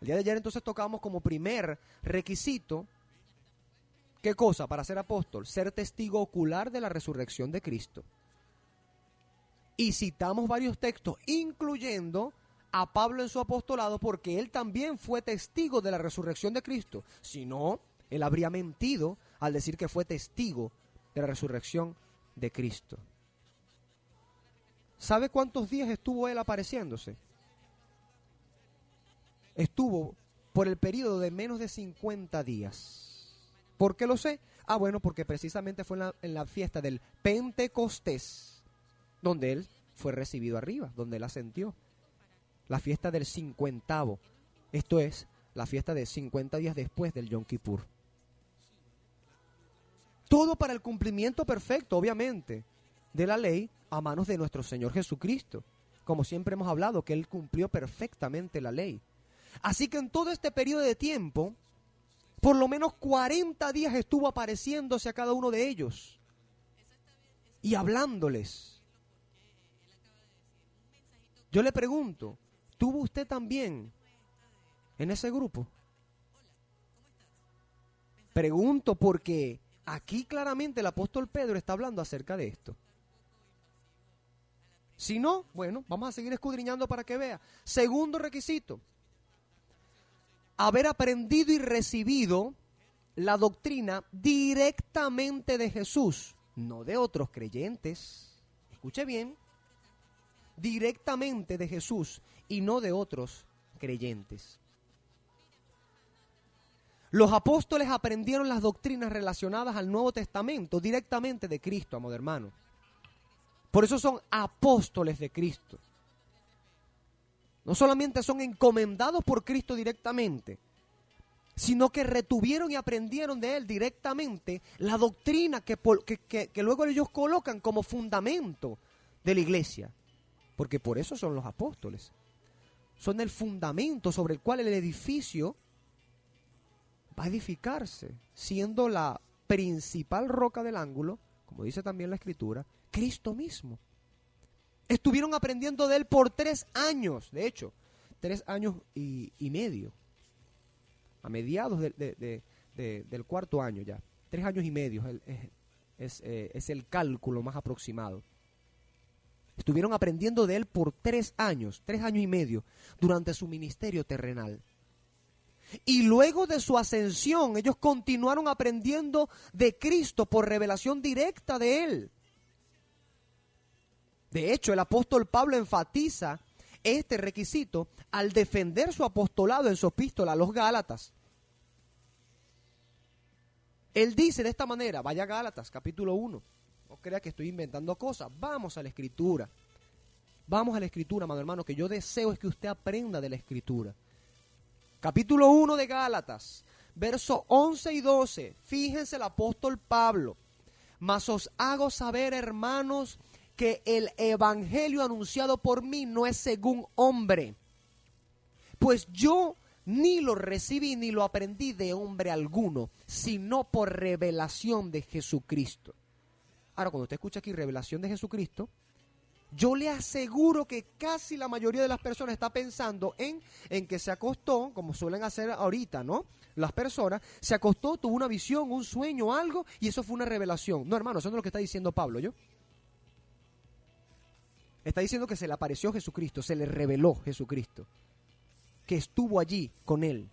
El día de ayer entonces tocamos como primer requisito, ¿qué cosa? Para ser apóstol, ser testigo ocular de la resurrección de Cristo. Y citamos varios textos, incluyendo a Pablo en su apostolado, porque él también fue testigo de la resurrección de Cristo. Si no, él habría mentido al decir que fue testigo de la resurrección de Cristo. ¿Sabe cuántos días estuvo él apareciéndose? Estuvo por el periodo de menos de 50 días. ¿Por qué lo sé? Ah, bueno, porque precisamente fue en la fiesta del Pentecostés, donde él fue recibido arriba, donde él ascendió. La fiesta del 50º, esto es, la fiesta de 50 días después del Yom Kippur. Todo para el cumplimiento perfecto, obviamente, de la ley a manos de nuestro Señor Jesucristo. Como siempre hemos hablado, que Él cumplió perfectamente la ley. Así que en todo este periodo de tiempo, por lo menos 40 días estuvo apareciéndose a cada uno de ellos y hablándoles. Yo le pregunto, ¿tuvo usted también en ese grupo? Pregunto porque aquí claramente el apóstol Pedro está hablando acerca de esto. Si no, bueno, vamos a seguir escudriñando para que vea. Segundo requisito, haber aprendido y recibido la doctrina directamente de Jesús, no de otros creyentes. Escuche bien, directamente de Jesús y no de otros creyentes. Los apóstoles aprendieron las doctrinas relacionadas al Nuevo Testamento directamente de Cristo, amado hermano. Por eso son apóstoles de Cristo. No solamente son encomendados por Cristo directamente, sino que retuvieron y aprendieron de Él directamente la doctrina que luego ellos colocan como fundamento de la iglesia. Porque por eso son los apóstoles. Son el fundamento sobre el cual el edificio va a edificarse, siendo la principal roca del ángulo, como dice también la Escritura, Cristo mismo. Estuvieron aprendiendo de Él por 3 años, de hecho, 3 años y medio, a mediados del 4º año ya, 3 años y medio es el cálculo más aproximado. Estuvieron aprendiendo de Él por 3 años y medio, durante su ministerio terrenal. Y luego de su ascensión, ellos continuaron aprendiendo de Cristo por revelación directa de Él. De hecho, el apóstol Pablo enfatiza este requisito al defender su apostolado en su epístola a los Gálatas. Él dice de esta manera, vaya a Gálatas, capítulo 1. No crea que estoy inventando cosas. Vamos a la Escritura. Vamos a la Escritura, amado hermano, que yo deseo es que usted aprenda de la Escritura. Capítulo 1 de Gálatas, versos 11 y 12. Fíjense el apóstol Pablo. Mas os hago saber, hermanos, que el evangelio anunciado por mí no es según hombre. Pues yo ni lo recibí ni lo aprendí de hombre alguno, sino por revelación de Jesucristo. Ahora, cuando usted escucha aquí revelación de Jesucristo, yo le aseguro que casi la mayoría de las personas está pensando en que se acostó, como suelen hacer ahorita, ¿no? Las personas, se acostó, tuvo una visión, un sueño, algo, y eso fue una revelación. No, hermano, eso no es lo que está diciendo Pablo, ¿yo? Está diciendo que se le apareció Jesucristo, se le reveló Jesucristo, que estuvo allí con él.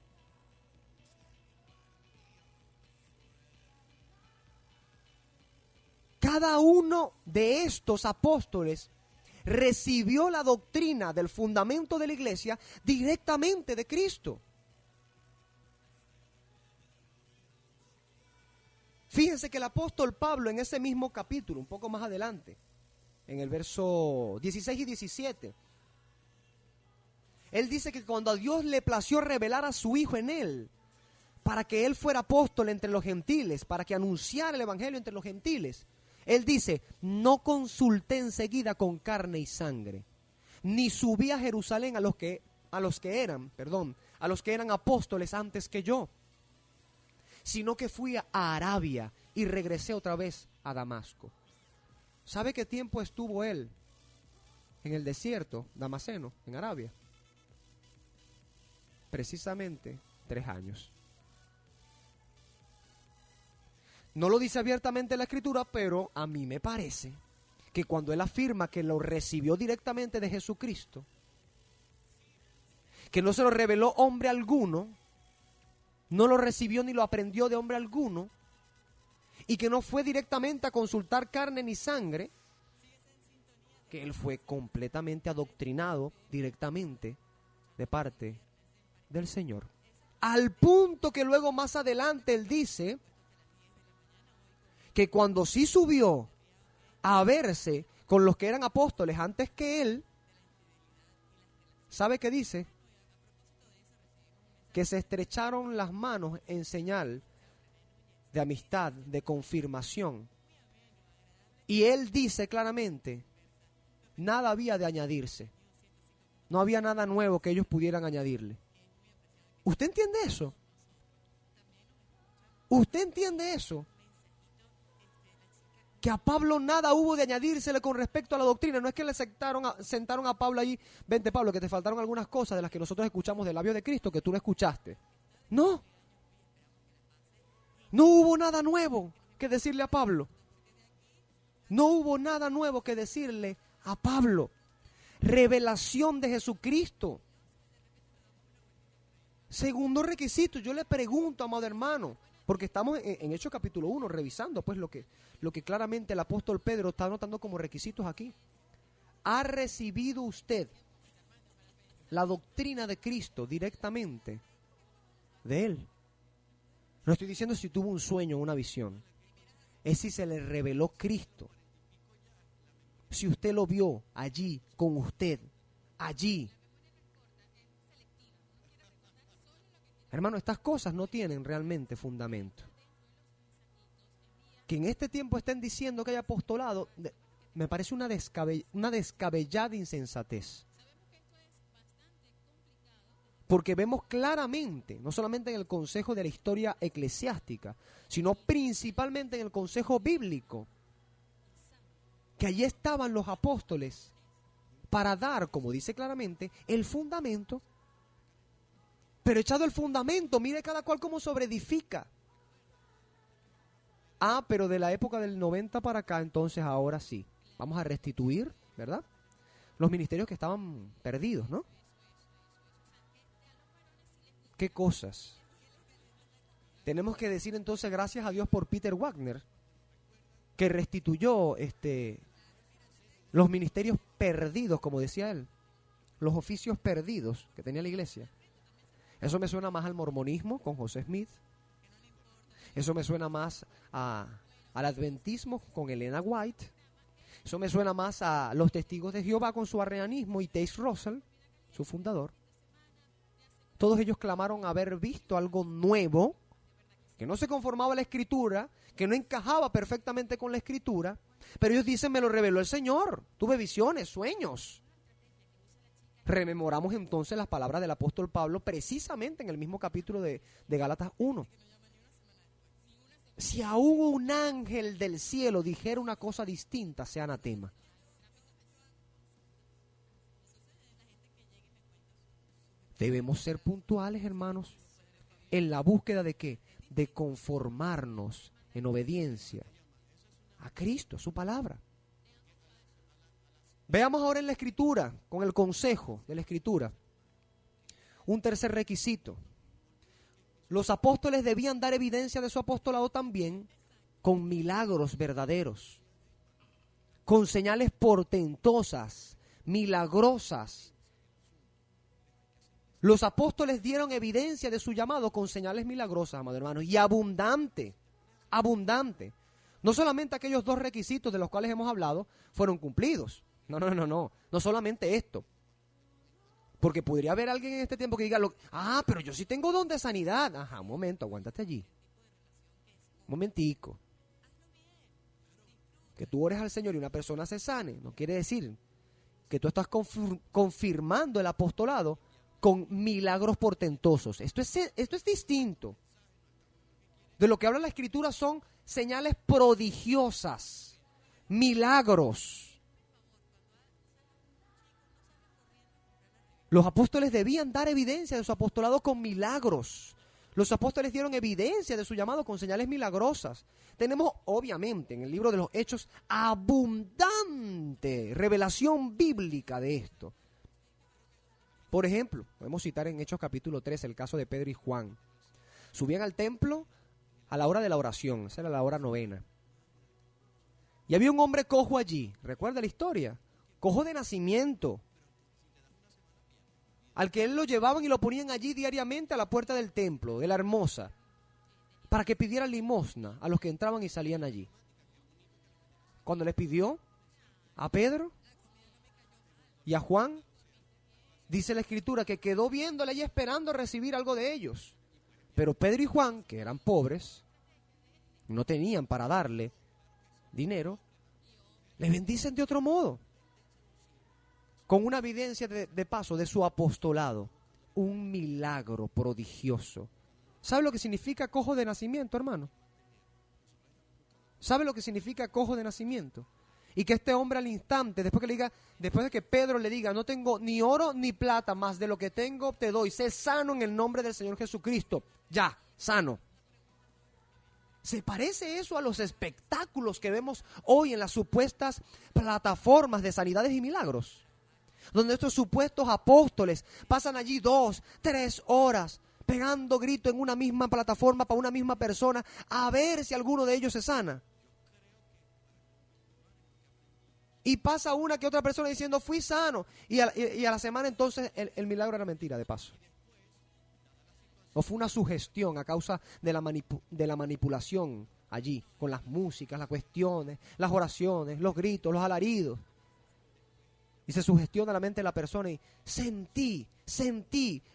Cada uno de estos apóstoles recibió la doctrina del fundamento de la iglesia directamente de Cristo. Fíjense que el apóstol Pablo en ese mismo capítulo, un poco más adelante, en el verso 16 y 17, él dice que cuando a Dios le plació revelar a su Hijo en él, para que él fuera apóstol entre los gentiles, para que anunciara el evangelio entre los gentiles, él dice, no consulté enseguida con carne y sangre, ni subí a Jerusalén a los que eran apóstoles antes que yo, sino que fui a Arabia y regresé otra vez a Damasco. ¿Sabe qué tiempo estuvo él en el desierto damasceno, en Arabia? Precisamente 3 años. No lo dice abiertamente la Escritura, pero a mí me parece que cuando él afirma que lo recibió directamente de Jesucristo, que no se lo reveló hombre alguno, no lo recibió ni lo aprendió de hombre alguno, y que no fue directamente a consultar carne ni sangre, que él fue completamente adoctrinado directamente de parte del Señor. Al punto que luego más adelante él dice que cuando sí subió a verse con los que eran apóstoles antes que él, ¿sabe qué dice? Que se estrecharon las manos en señal de amistad, de confirmación. Y él dice claramente, nada había de añadirse. No había nada nuevo que ellos pudieran añadirle. ¿Usted entiende eso? ¿Usted entiende eso? Que a Pablo nada hubo de añadírsele con respecto a la doctrina. No es que le sentaron a Pablo allí, vente Pablo, que te faltaron algunas cosas de las que nosotros escuchamos del labio de Cristo, que tú no escuchaste. No. No hubo nada nuevo que decirle a Pablo. No hubo nada nuevo que decirle a Pablo. Revelación de Jesucristo. Segundo requisito, yo le pregunto, amado hermano, porque estamos en Hechos capítulo 1 revisando pues lo que claramente el apóstol Pedro está anotando como requisitos aquí. ¿Ha recibido usted la doctrina de Cristo directamente de Él? No estoy diciendo si tuvo un sueño o una visión. Es si se le reveló Cristo. Si usted lo vio allí, con usted, allí. Hermano, estas cosas no tienen realmente fundamento. Que en este tiempo estén diciendo que hay apostolado, me parece una descabellada insensatez. Porque vemos claramente, no solamente en el consejo de la historia eclesiástica, sino principalmente en el consejo bíblico, que allí estaban los apóstoles para dar, como dice claramente, el fundamento. Pero echado el fundamento, mire cada cual cómo sobreedifica. Ah, pero de la época del 90 para acá, entonces ahora sí. Vamos a restituir, ¿verdad? Los ministerios que estaban perdidos, ¿no? qué cosas. Tenemos que decir entonces gracias a Dios por Peter Wagner, que restituyó los ministerios perdidos, como decía él, los oficios perdidos que tenía la iglesia. Eso me suena más al mormonismo con José Smith. Eso me suena más al adventismo con Elena White. Eso me suena más a los testigos de Jehová con su arrianismo y Taze Russell, su fundador. Todos ellos clamaron haber visto algo nuevo, que no se conformaba a la Escritura, que no encajaba perfectamente con la Escritura, pero ellos dicen, me lo reveló el Señor, tuve visiones, sueños. Rememoramos entonces las palabras del apóstol Pablo precisamente en el mismo capítulo de Gálatas 1. Si aún un ángel del cielo dijera una cosa distinta, sea anatema. Debemos ser puntuales, hermanos, en la búsqueda de ¿qué? De conformarnos en obediencia a Cristo, a su palabra. Veamos ahora en la Escritura, con el consejo de la Escritura, un tercer requisito. Los apóstoles debían dar evidencia de su apostolado también con milagros verdaderos, con señales portentosas, milagrosas. Los apóstoles dieron evidencia de su llamado con señales milagrosas, amados hermanos, y abundante, abundante. No solamente aquellos dos requisitos de los cuales hemos hablado fueron cumplidos. No solamente esto. Porque podría haber alguien en este tiempo que diga, pero yo sí tengo don de sanidad. Ajá, un momento, aguántate allí. Un momentico. Que tú ores al Señor y una persona se sane, no quiere decir que tú estás confirmando el apostolado con milagros portentosos. Esto es distinto. De lo que habla la Escritura son señales prodigiosas, milagros. Los apóstoles debían dar evidencia de su apostolado con milagros. Los apóstoles dieron evidencia de su llamado con señales milagrosas. Tenemos, obviamente, en el libro de los Hechos, abundante revelación bíblica de esto. Por ejemplo, podemos citar en Hechos capítulo 3 el caso de Pedro y Juan. Subían al templo a la hora de la oración, esa era la hora novena. Y había un hombre cojo allí, ¿recuerda la historia? Cojo de nacimiento, al que él lo llevaban y lo ponían allí diariamente a la puerta del templo, de la Hermosa, para que pidiera limosna a los que entraban y salían allí. Cuando les pidió a Pedro y a Juan, dice la Escritura que quedó viéndole y esperando recibir algo de ellos. Pero Pedro y Juan, que eran pobres, no tenían para darle dinero, le bendicen de otro modo, con una evidencia de paso de su apostolado, un milagro prodigioso. ¿Sabe lo que significa cojo de nacimiento, hermano? ¿Sabe lo que significa cojo de nacimiento? Y que este hombre al instante, después de que Pedro le diga, no tengo ni oro ni plata, más de lo que tengo te doy, sé sano en el nombre del Señor Jesucristo. Ya, sano. ¿Se parece eso a los espectáculos que vemos hoy en las supuestas plataformas de sanidades y milagros? Donde estos supuestos apóstoles pasan allí 2, 3 horas pegando grito en una misma plataforma para una misma persona a ver si alguno de ellos se sana. Y pasa una que otra persona diciendo, fui sano. Y a la semana entonces el milagro era mentira, de paso. O fue una sugestión a causa de la manipulación allí, con las músicas, las cuestiones, las oraciones, los gritos, los alaridos. Y se sugestiona la mente de la persona y sentí.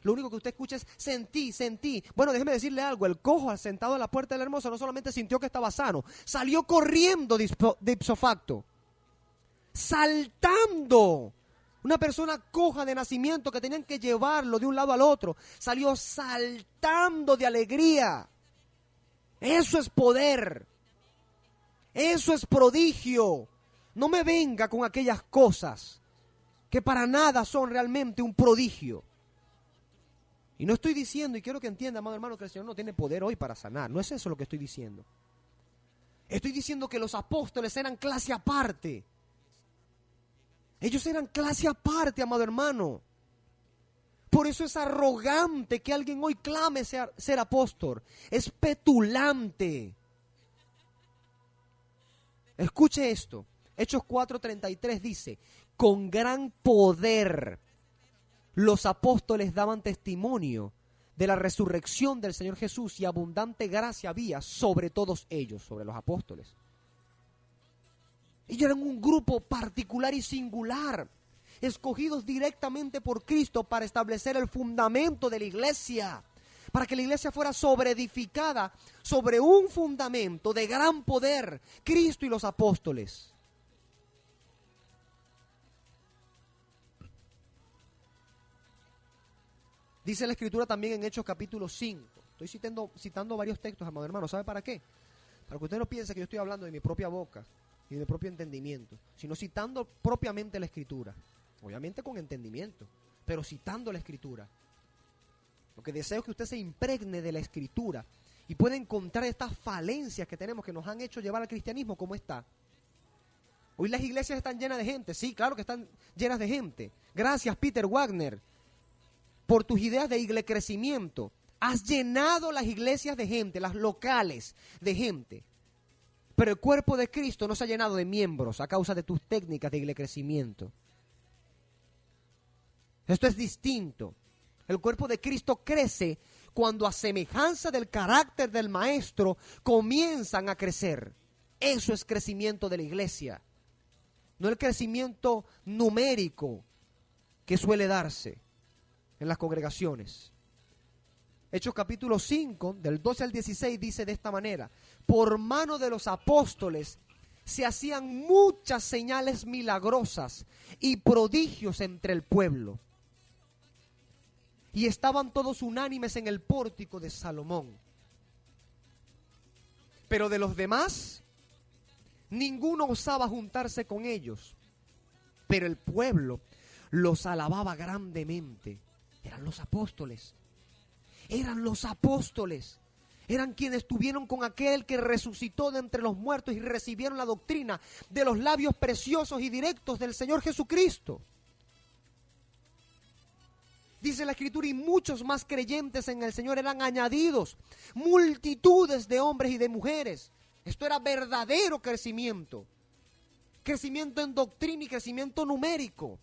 Lo único que usted escucha es sentí. Bueno, déjeme decirle algo. El cojo sentado a la puerta de la Hermosa no solamente sintió que estaba sano, salió corriendo de ipso facto. Saltando. Una persona coja de nacimiento que tenían que llevarlo de un lado al otro, salió saltando de alegría. Eso es poder. Eso es prodigio. No me venga con aquellas cosas que para nada son realmente un prodigio. Y no estoy diciendo, y quiero que entienda, amado hermano, que el Señor no tiene poder hoy para sanar. No es eso lo que estoy diciendo. Estoy diciendo que los apóstoles eran clase aparte. Ellos eran clase aparte, amado hermano. Por eso es arrogante que alguien hoy clame ser apóstol. Es petulante. Escuche esto. Hechos 4:33 dice: con gran poder los apóstoles daban testimonio de la resurrección del Señor Jesús, y abundante gracia había sobre todos ellos, sobre los apóstoles. Ellos eran un grupo particular y singular, escogidos directamente por Cristo para establecer el fundamento de la iglesia, para que la iglesia fuera sobreedificada sobre un fundamento de gran poder, Cristo y los apóstoles. Dice la Escritura también en Hechos capítulo 5. Estoy citando varios textos, amado hermano. ¿Sabe para qué? Para que usted no piense que yo estoy hablando de mi propia boca y de mi propio entendimiento, sino citando propiamente la Escritura. Obviamente con entendimiento, pero citando la Escritura. Lo que deseo es que usted se impregne de la Escritura y pueda encontrar estas falencias que tenemos, que nos han hecho llevar al cristianismo como está. Hoy las iglesias están llenas de gente. Sí, claro que están llenas de gente. Gracias, Peter Wagner, por tus ideas de crecimiento. Has llenado las iglesias de gente, las locales de gente. Pero el cuerpo de Cristo no se ha llenado de miembros a causa de tus técnicas de crecimiento. Esto es distinto. El cuerpo de Cristo crece cuando, a semejanza del carácter del maestro, comienzan a crecer. Eso es crecimiento de la iglesia. No el crecimiento numérico que suele darse en las congregaciones. Hechos capítulo 5, del 12 al 16, dice de esta manera: por mano de los apóstoles se hacían muchas señales milagrosas y prodigios entre el pueblo. Y estaban todos unánimes en el pórtico de Salomón. Pero de los demás, ninguno osaba juntarse con ellos. Pero el pueblo los alababa grandemente. Eran los apóstoles. Eran los apóstoles. Eran quienes estuvieron con aquel que resucitó de entre los muertos y recibieron la doctrina de los labios preciosos y directos del Señor Jesucristo. Dice la Escritura: y muchos más creyentes en el Señor eran añadidos, multitudes de hombres y de mujeres. Esto era verdadero crecimiento. Crecimiento en doctrina y crecimiento numérico.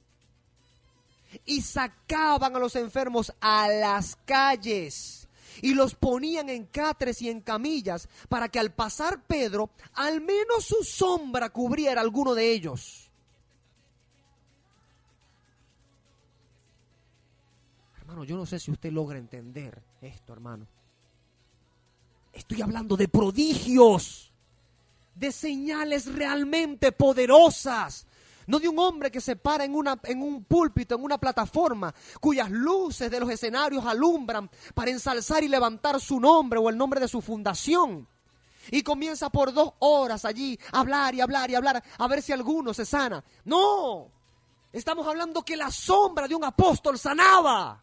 Y sacaban a los enfermos a las calles y los ponían en catres y en camillas, para que al pasar Pedro, al menos su sombra cubriera a alguno de ellos. Hermano, yo no sé si usted logra entender esto, hermano. Estoy hablando de prodigios, de señales realmente poderosas. No de un hombre que se para en un púlpito, en una plataforma, cuyas luces de los escenarios alumbran para ensalzar y levantar su nombre o el nombre de su fundación. Y comienza por 2 horas allí a hablar y hablar y hablar, a ver si alguno se sana. No, estamos hablando que la sombra de un apóstol sanaba.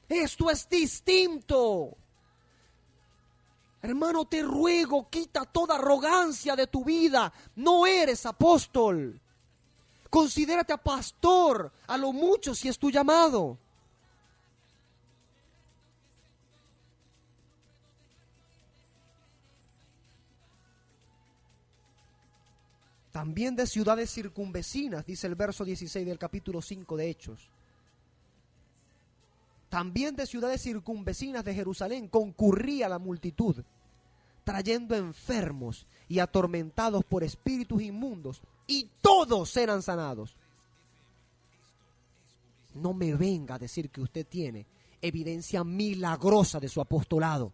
Esto es distinto. Hermano, te ruego, quita toda arrogancia de tu vida. No eres apóstol. Considérate a pastor, a lo mucho si es tu llamado. También de ciudades circunvecinas, dice el verso 16 del capítulo 5 de Hechos. También de ciudades circunvecinas de Jerusalén concurría la multitud, trayendo enfermos y atormentados por espíritus inmundos, y todos eran sanados. No me venga a decir que usted tiene evidencia milagrosa de su apostolado.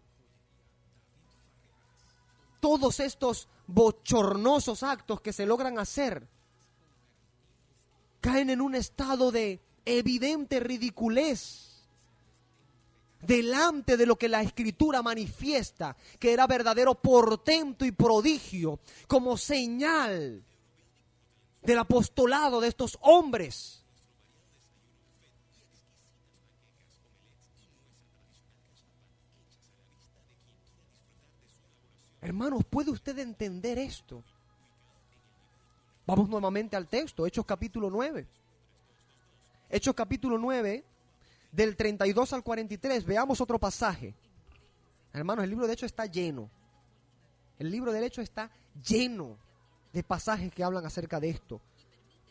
Todos estos bochornosos actos que se logran hacer caen en un estado de evidente ridiculez delante de lo que la Escritura manifiesta, que era verdadero portento y prodigio, como señal del apostolado de estos hombres. Hermanos, ¿puede usted entender esto? Vamos nuevamente al texto, Hechos capítulo 9. Hechos capítulo 9, del 32 al 43, veamos otro pasaje. Hermanos, el libro de Hechos está lleno. El libro de Hechos está lleno de pasajes que hablan acerca de esto,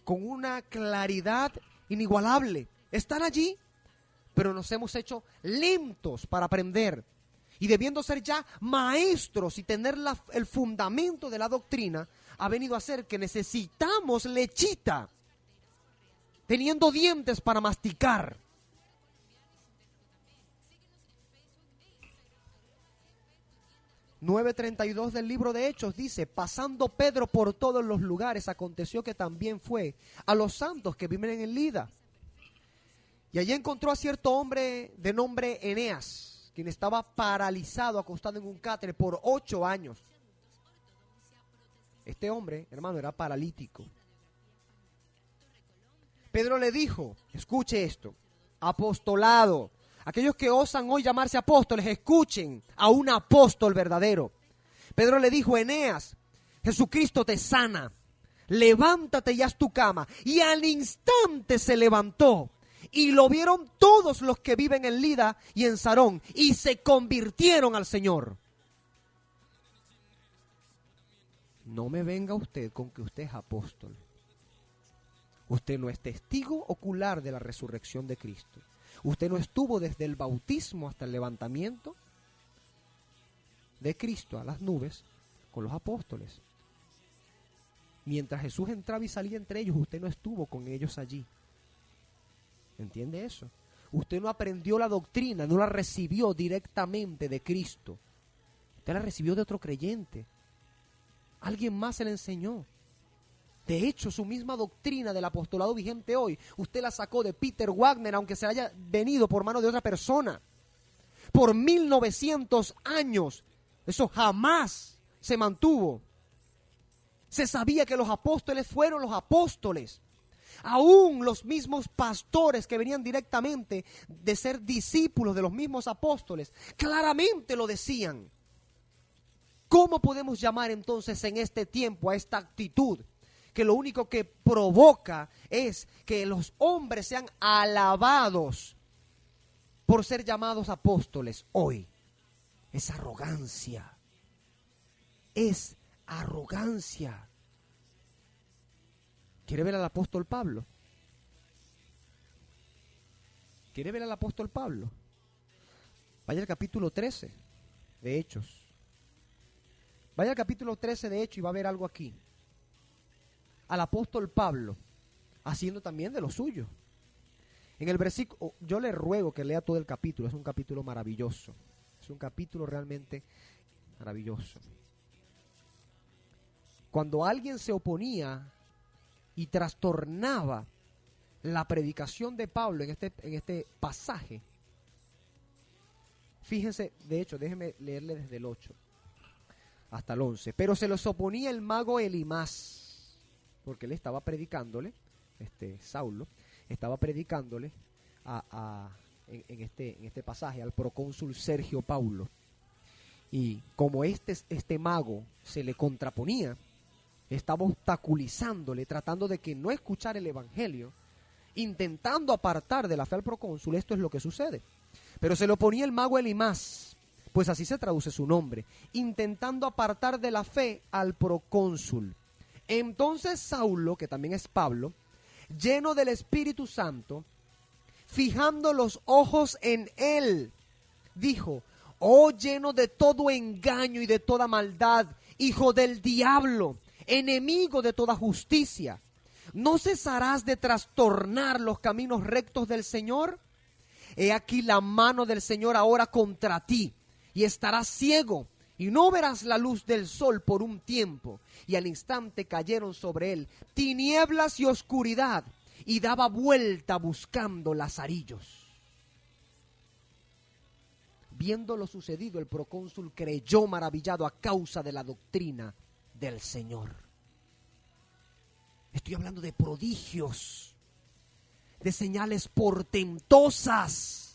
con una claridad inigualable. Están allí, pero nos hemos hecho lentos para aprender. Y debiendo ser ya maestros y tener el fundamento de la doctrina, ha venido a ser que necesitamos lechita, teniendo dientes para masticar. 9:32 del libro de Hechos dice: pasando Pedro por todos los lugares, aconteció que también fue a los santos que viven en Lida. Y allí encontró a cierto hombre de nombre Eneas, quien estaba paralizado, acostado en un catre por 8 años. Este hombre, hermano, era paralítico. Pedro le dijo, escuche esto, apostolado. Aquellos que osan hoy llamarse apóstoles, escuchen a un apóstol verdadero. Pedro le dijo, Eneas, Jesucristo te sana, levántate y haz tu cama. Y al instante se levantó, y lo vieron todos los que viven en Lida y en Sarón, y se convirtieron al Señor. No me venga usted con que usted es apóstol. Usted no es testigo ocular de la resurrección de Cristo. Usted no estuvo desde el bautismo hasta el levantamiento de Cristo a las nubes con los apóstoles. Mientras Jesús entraba y salía entre ellos, usted no estuvo con ellos allí. ¿Entiende eso? Usted no aprendió la doctrina, no la recibió directamente de Cristo. Usted la recibió de otro creyente. Alguien más se la enseñó. De hecho, su misma doctrina del apostolado vigente hoy, usted la sacó de Peter Wagner, aunque se haya venido por mano de otra persona. Por 1900 años, eso jamás se mantuvo. Se sabía que los apóstoles fueron los apóstoles. Aún los mismos pastores que venían directamente de ser discípulos de los mismos apóstoles, claramente lo decían. ¿Cómo podemos llamar entonces en este tiempo a esta actitud que lo único que provoca es que los hombres sean alabados por ser llamados apóstoles hoy? Es arrogancia. Es arrogancia. ¿Quiere ver al apóstol Pablo? ¿Quiere ver al apóstol Pablo? Vaya al capítulo 13 de Hechos. Vaya al capítulo 13 de Hechos y va a ver algo aquí. Al apóstol Pablo, haciendo también de lo suyo. En el versículo, yo le ruego que lea todo el capítulo, es un capítulo maravilloso. Es un capítulo realmente maravilloso. Cuando alguien se oponía y trastornaba la predicación de Pablo en este pasaje, fíjense, de hecho, déjenme leerle desde el 8 hasta el 11. Pero se los oponía el mago Elimás, porque él estaba predicándole, Saulo, estaba predicándole en este pasaje al procónsul Sergio Paulo. Y como este mago se le contraponía, estaba obstaculizándole, tratando de que no escuchara el evangelio, intentando apartar de la fe al procónsul. Esto es lo que sucede. Pero se le oponía el mago Elimás, pues así se traduce su nombre, intentando apartar de la fe al procónsul. Entonces Saulo, que también es Pablo, lleno del Espíritu Santo, fijando los ojos en él, dijo: oh, lleno de todo engaño y de toda maldad, hijo del diablo, enemigo de toda justicia, ¿no cesarás de trastornar los caminos rectos del Señor? He aquí la mano del Señor ahora contra ti, y estarás ciego, y no verás la luz del sol por un tiempo. Y al instante cayeron sobre él tinieblas y oscuridad, y daba vuelta buscando lazarillos. Viendo lo sucedido, el procónsul creyó maravillado a causa de la doctrina del Señor. Estoy hablando de prodigios, de señales portentosas,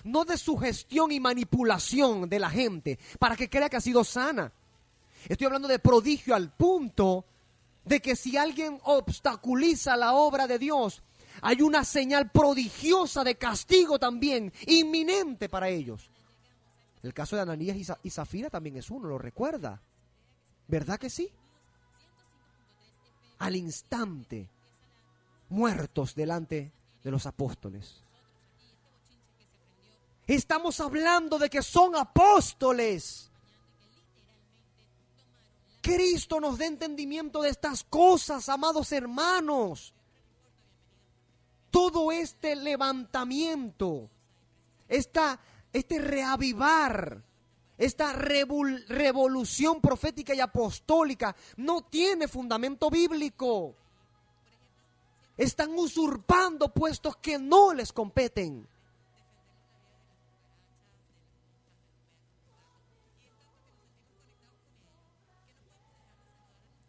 no de sugestión y manipulación de la gente para que crea que ha sido sana. Estoy hablando de prodigio al punto de que si alguien obstaculiza la obra de Dios, Hay una señal prodigiosa de castigo también, inminente para ellos. El caso de Ananías y Zafira también es uno, ¿lo recuerda? ¿Verdad que sí? Al instante, muertos delante de los apóstoles. Estamos hablando de que son apóstoles. Cristo nos dé entendimiento de estas cosas, amados hermanos. Todo este levantamiento, este reavivar, esta revolución profética y apostólica no tiene fundamento bíblico. Están usurpando puestos que no les competen.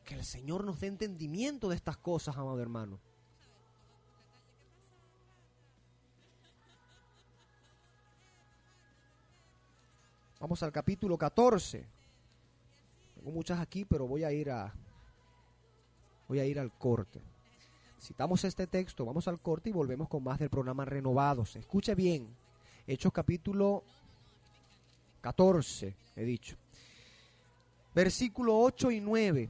Que el Señor nos dé entendimiento de estas cosas, amado hermano. Vamos al capítulo 14. Tengo muchas aquí, pero voy a ir al corte. Citamos este texto, vamos al corte y volvemos con más del programa Renovados. Escuche bien. Hechos capítulo 14, he dicho. Versículo 8 y 9.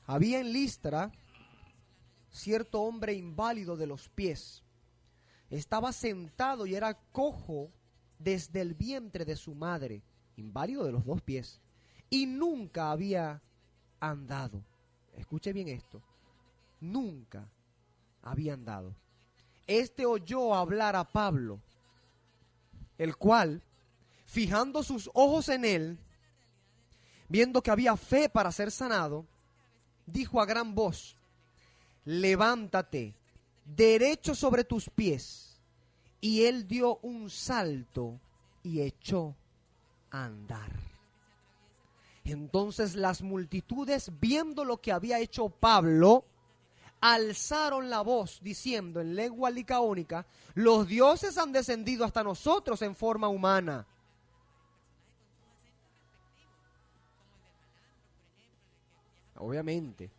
Había en Listra cierto hombre inválido de los pies. Estaba sentado y era cojo desde el vientre de su madre, inválido de los dos pies, y nunca había andado. Escuche bien esto. Nunca había andado. Este oyó hablar a Pablo, el cual, fijando sus ojos en él, viendo que había fe para ser sanado, dijo a gran voz: levántate, derecho sobre tus pies. Y él dio un salto y echó a andar. Entonces las multitudes, viendo lo que había hecho Pablo, alzaron la voz diciendo en lengua licaónica: los dioses han descendido hasta nosotros en forma humana. Obviamente,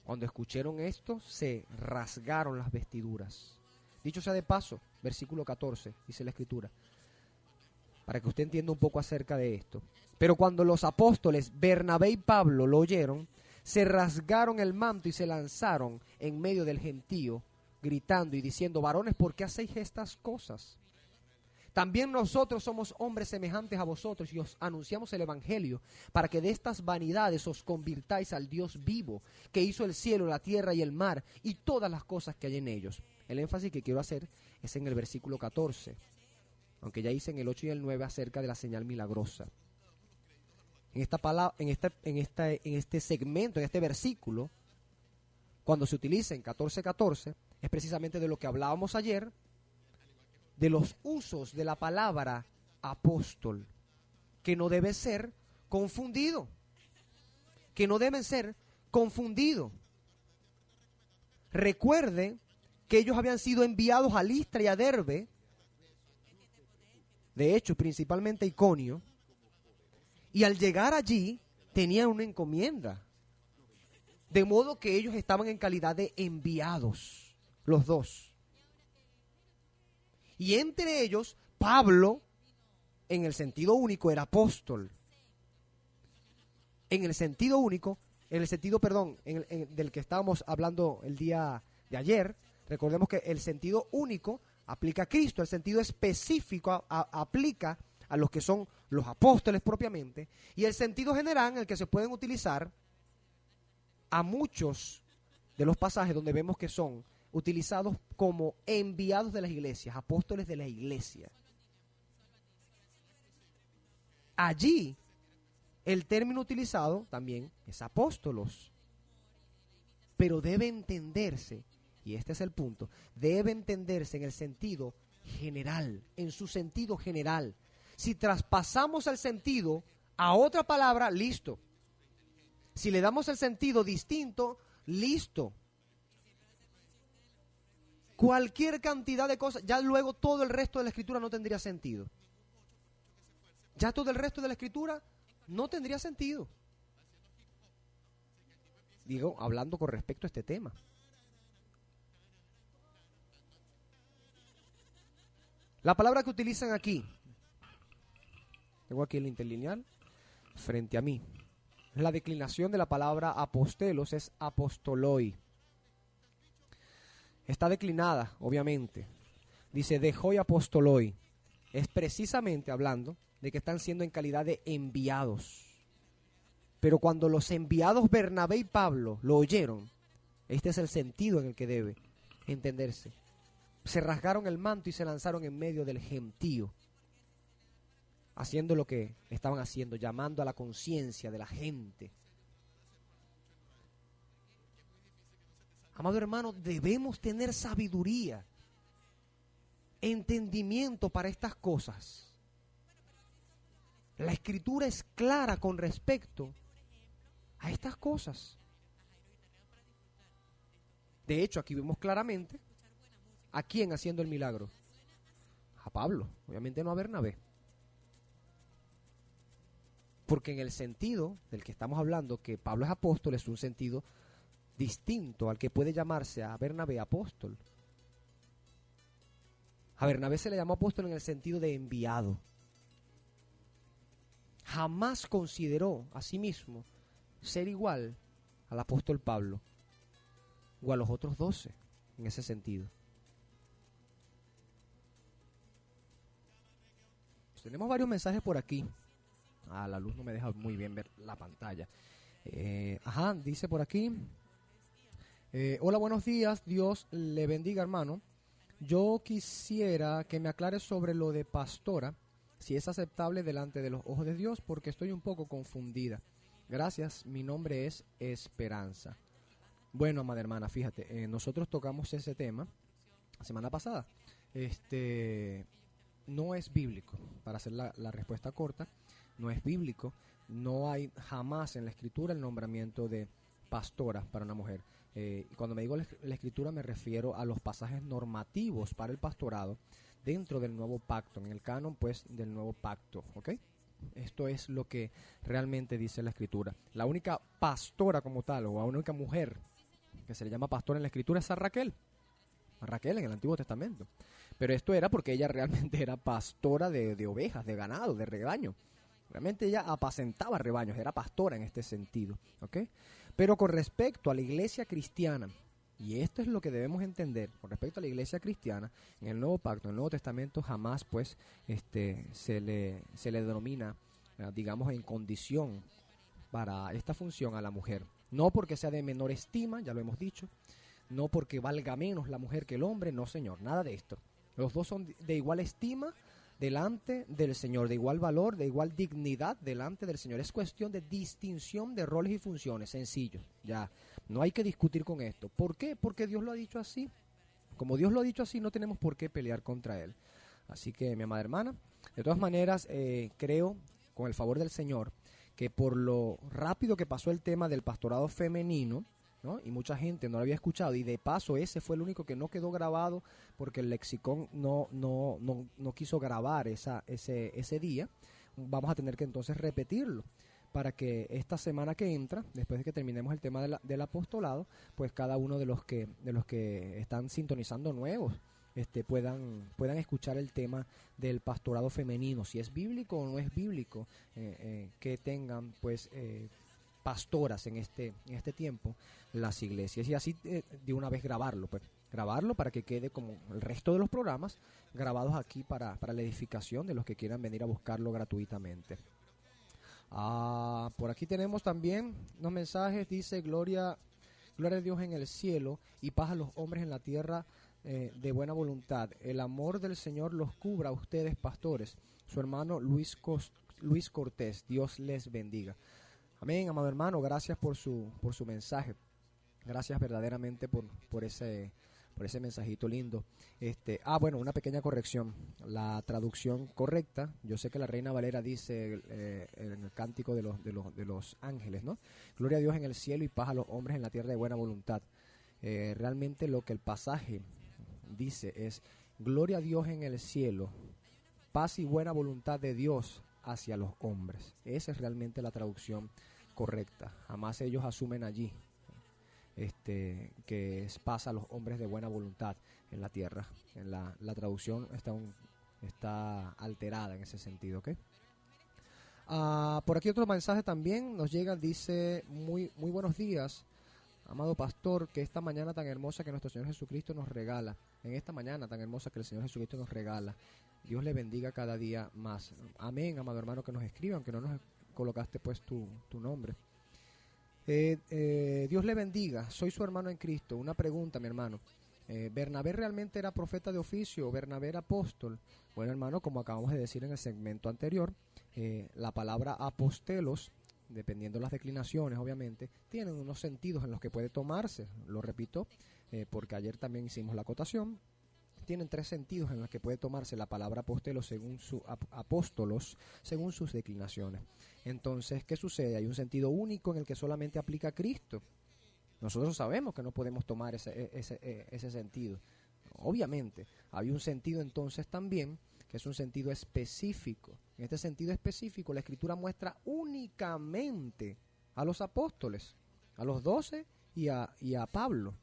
cuando escucharon esto, se rasgaron las vestiduras. Dicho sea de paso, versículo 14, dice la Escritura, para que usted entienda un poco acerca de esto. Pero cuando los apóstoles Bernabé y Pablo lo oyeron, se rasgaron el manto y se lanzaron en medio del gentío, gritando y diciendo: varones, ¿por qué hacéis estas cosas? También nosotros somos hombres semejantes a vosotros y os anunciamos el evangelio para que de estas vanidades os convirtáis al Dios vivo, que hizo el cielo, la tierra y el mar y todas las cosas que hay en ellos. El énfasis que quiero hacer es en el versículo 14, aunque ya hice en el 8 y el 9 acerca de la señal milagrosa. En esta palabra, en este segmento, en este versículo, cuando se utiliza en 14:14, es precisamente de lo que hablábamos ayer, de los usos de la palabra apóstol, que no debe ser confundido, Recuerde que ellos habían sido enviados a Listra y a Derbe, de hecho principalmente a Iconio, y al llegar allí tenían una encomienda, de modo que ellos estaban en calidad de enviados, los dos. Y entre ellos, Pablo, en el sentido único, era apóstol. Del que estábamos hablando el día de ayer, recordemos que el sentido único aplica a Cristo, el sentido específico aplica a los que son los apóstoles propiamente, y el sentido general en el que se pueden utilizar a muchos de los pasajes donde vemos que son utilizados como enviados de las iglesias, apóstoles de la iglesia. Allí, el término utilizado también es apóstolos. Pero debe entenderse, y este es el punto, debe entenderse en el sentido general, en su sentido general. Si traspasamos el sentido a otra palabra, listo. Si le damos el sentido distinto, listo. Cualquier cantidad de cosas, ya luego todo el resto de la escritura no tendría sentido. Ya todo el resto de la escritura no tendría sentido. Digo, hablando con respecto a este tema. La palabra que utilizan aquí, tengo aquí el interlineal frente a mí. La declinación de la palabra apostelos es apostoloi. Está declinada, obviamente. Dice dejoi apostoloi. Es precisamente hablando de que están siendo en calidad de enviados. Pero cuando los enviados Bernabé y Pablo lo oyeron, este es el sentido en el que debe entenderse. Se rasgaron el manto y se lanzaron en medio del gentío, haciendo lo que estaban haciendo, llamando a la conciencia de la gente. Amado hermano, debemos tener sabiduría, entendimiento para estas cosas. La Escritura es clara con respecto a estas cosas. De hecho, aquí vemos claramente a quién haciendo el milagro. A Pablo, obviamente no a Bernabé. Porque en el sentido del que estamos hablando, que Pablo es apóstol, es un sentido distinto al que puede llamarse a Bernabé apóstol. A Bernabé se le llamó apóstol en el sentido de enviado. Jamás consideró a sí mismo ser igual al apóstol Pablo o a los otros 12 en ese sentido. Tenemos varios mensajes por aquí. La luz no me deja muy bien ver la pantalla. Dice por aquí. Hola, buenos días. Dios le bendiga, hermano. Yo quisiera que me aclare sobre lo de pastora, si es aceptable delante de los ojos de Dios, porque estoy un poco confundida. Gracias, mi nombre es Esperanza. Bueno, amada hermana, fíjate, nosotros tocamos ese tema la semana pasada. No es bíblico, para hacer la respuesta corta, no es bíblico, no hay jamás en la Escritura el nombramiento de pastora para una mujer. Y cuando me digo la Escritura me refiero a los pasajes normativos para el pastorado dentro del nuevo pacto, en el canon pues del nuevo pacto, ¿ok? Esto es lo que realmente dice la Escritura. La única pastora como tal, o la única mujer que se le llama pastora en la Escritura es a Raquel en el Antiguo Testamento. Pero esto era porque ella realmente era pastora de ovejas, de ganado, de rebaño. Realmente ella apacentaba rebaños, era pastora en este sentido, ¿ok? Pero con respecto a la iglesia cristiana, y esto es lo que debemos entender, con respecto a la iglesia cristiana, en el Nuevo Pacto, en el Nuevo Testamento, jamás pues se le denomina, digamos, en condición para esta función a la mujer. No porque sea de menor estima, ya lo hemos dicho, no porque valga menos la mujer que el hombre, no señor, nada de esto. Los dos son de igual estima delante del Señor, de igual valor, de igual dignidad delante del Señor. Es cuestión de distinción de roles y funciones, sencillo, ya. No hay que discutir con esto. ¿Por qué? Porque Dios lo ha dicho así. Como Dios lo ha dicho así, no tenemos por qué pelear contra Él. Así que, mi amada hermana, de todas maneras, creo, con el favor del Señor, que por lo rápido que pasó el tema del pastorado femenino, ¿no? Y mucha gente no lo había escuchado, y de paso ese fue el único que no quedó grabado porque el lexicón no quiso grabar ese día. Vamos a tener que entonces repetirlo para que esta semana que entra, después de que terminemos el tema del apostolado, pues cada uno de los que están sintonizando nuevos puedan escuchar el tema del pastorado femenino, si es bíblico o no es bíblico, que tengan pues pastoras en este tiempo las iglesias, y así de una vez grabarlo para que quede como el resto de los programas grabados aquí para la edificación de los que quieran venir a buscarlo gratuitamente. Por aquí tenemos también unos mensajes. Dice: gloria a Dios en el cielo y paz a los hombres en la tierra de buena voluntad. El amor del Señor los cubra a ustedes, pastores. Su hermano Luis Cortés. Dios les bendiga. Amén, amado hermano, gracias por su mensaje. Gracias verdaderamente por ese mensajito lindo. Bueno, una pequeña corrección. La traducción correcta, yo sé que la Reina Valera dice en el cántico de los ángeles, ¿no? Gloria a Dios en el cielo y paz a los hombres en la tierra de buena voluntad. Realmente lo que el pasaje dice es: gloria a Dios en el cielo, paz y buena voluntad de Dios hacia los hombres. Esa es realmente la traducción correcta. Jamás ellos asumen allí que es paz a los hombres de buena voluntad en la tierra. En la traducción está alterada en ese sentido, ¿ok? Por aquí otro mensaje también nos llega, dice, muy buenos días, amado pastor, que esta mañana tan hermosa que nuestro Señor Jesucristo nos regala, en esta mañana tan hermosa que el Señor Jesucristo nos regala, Dios le bendiga cada día más. Amén, amado hermano, que nos escriban, que no nos colocaste pues tu nombre. Dios le bendiga, soy su hermano en Cristo. Una pregunta, mi hermano. ¿Bernabé realmente era profeta de oficio o Bernabé era apóstol? Bueno, hermano, como acabamos de decir en el segmento anterior, la palabra apostelos, dependiendo de las declinaciones, obviamente, tienen unos sentidos en los que puede tomarse. Lo repito, porque ayer también hicimos la acotación. Tienen 3 sentidos en los que puede tomarse la palabra apostelos según apóstolos, según sus declinaciones. Entonces, ¿qué sucede? Hay un sentido único en el que solamente aplica a Cristo. Nosotros sabemos que no podemos tomar ese sentido. Obviamente, hay un sentido entonces también que es un sentido específico. En este sentido específico, la Escritura muestra únicamente a los apóstoles, a los 12 y a Pablo.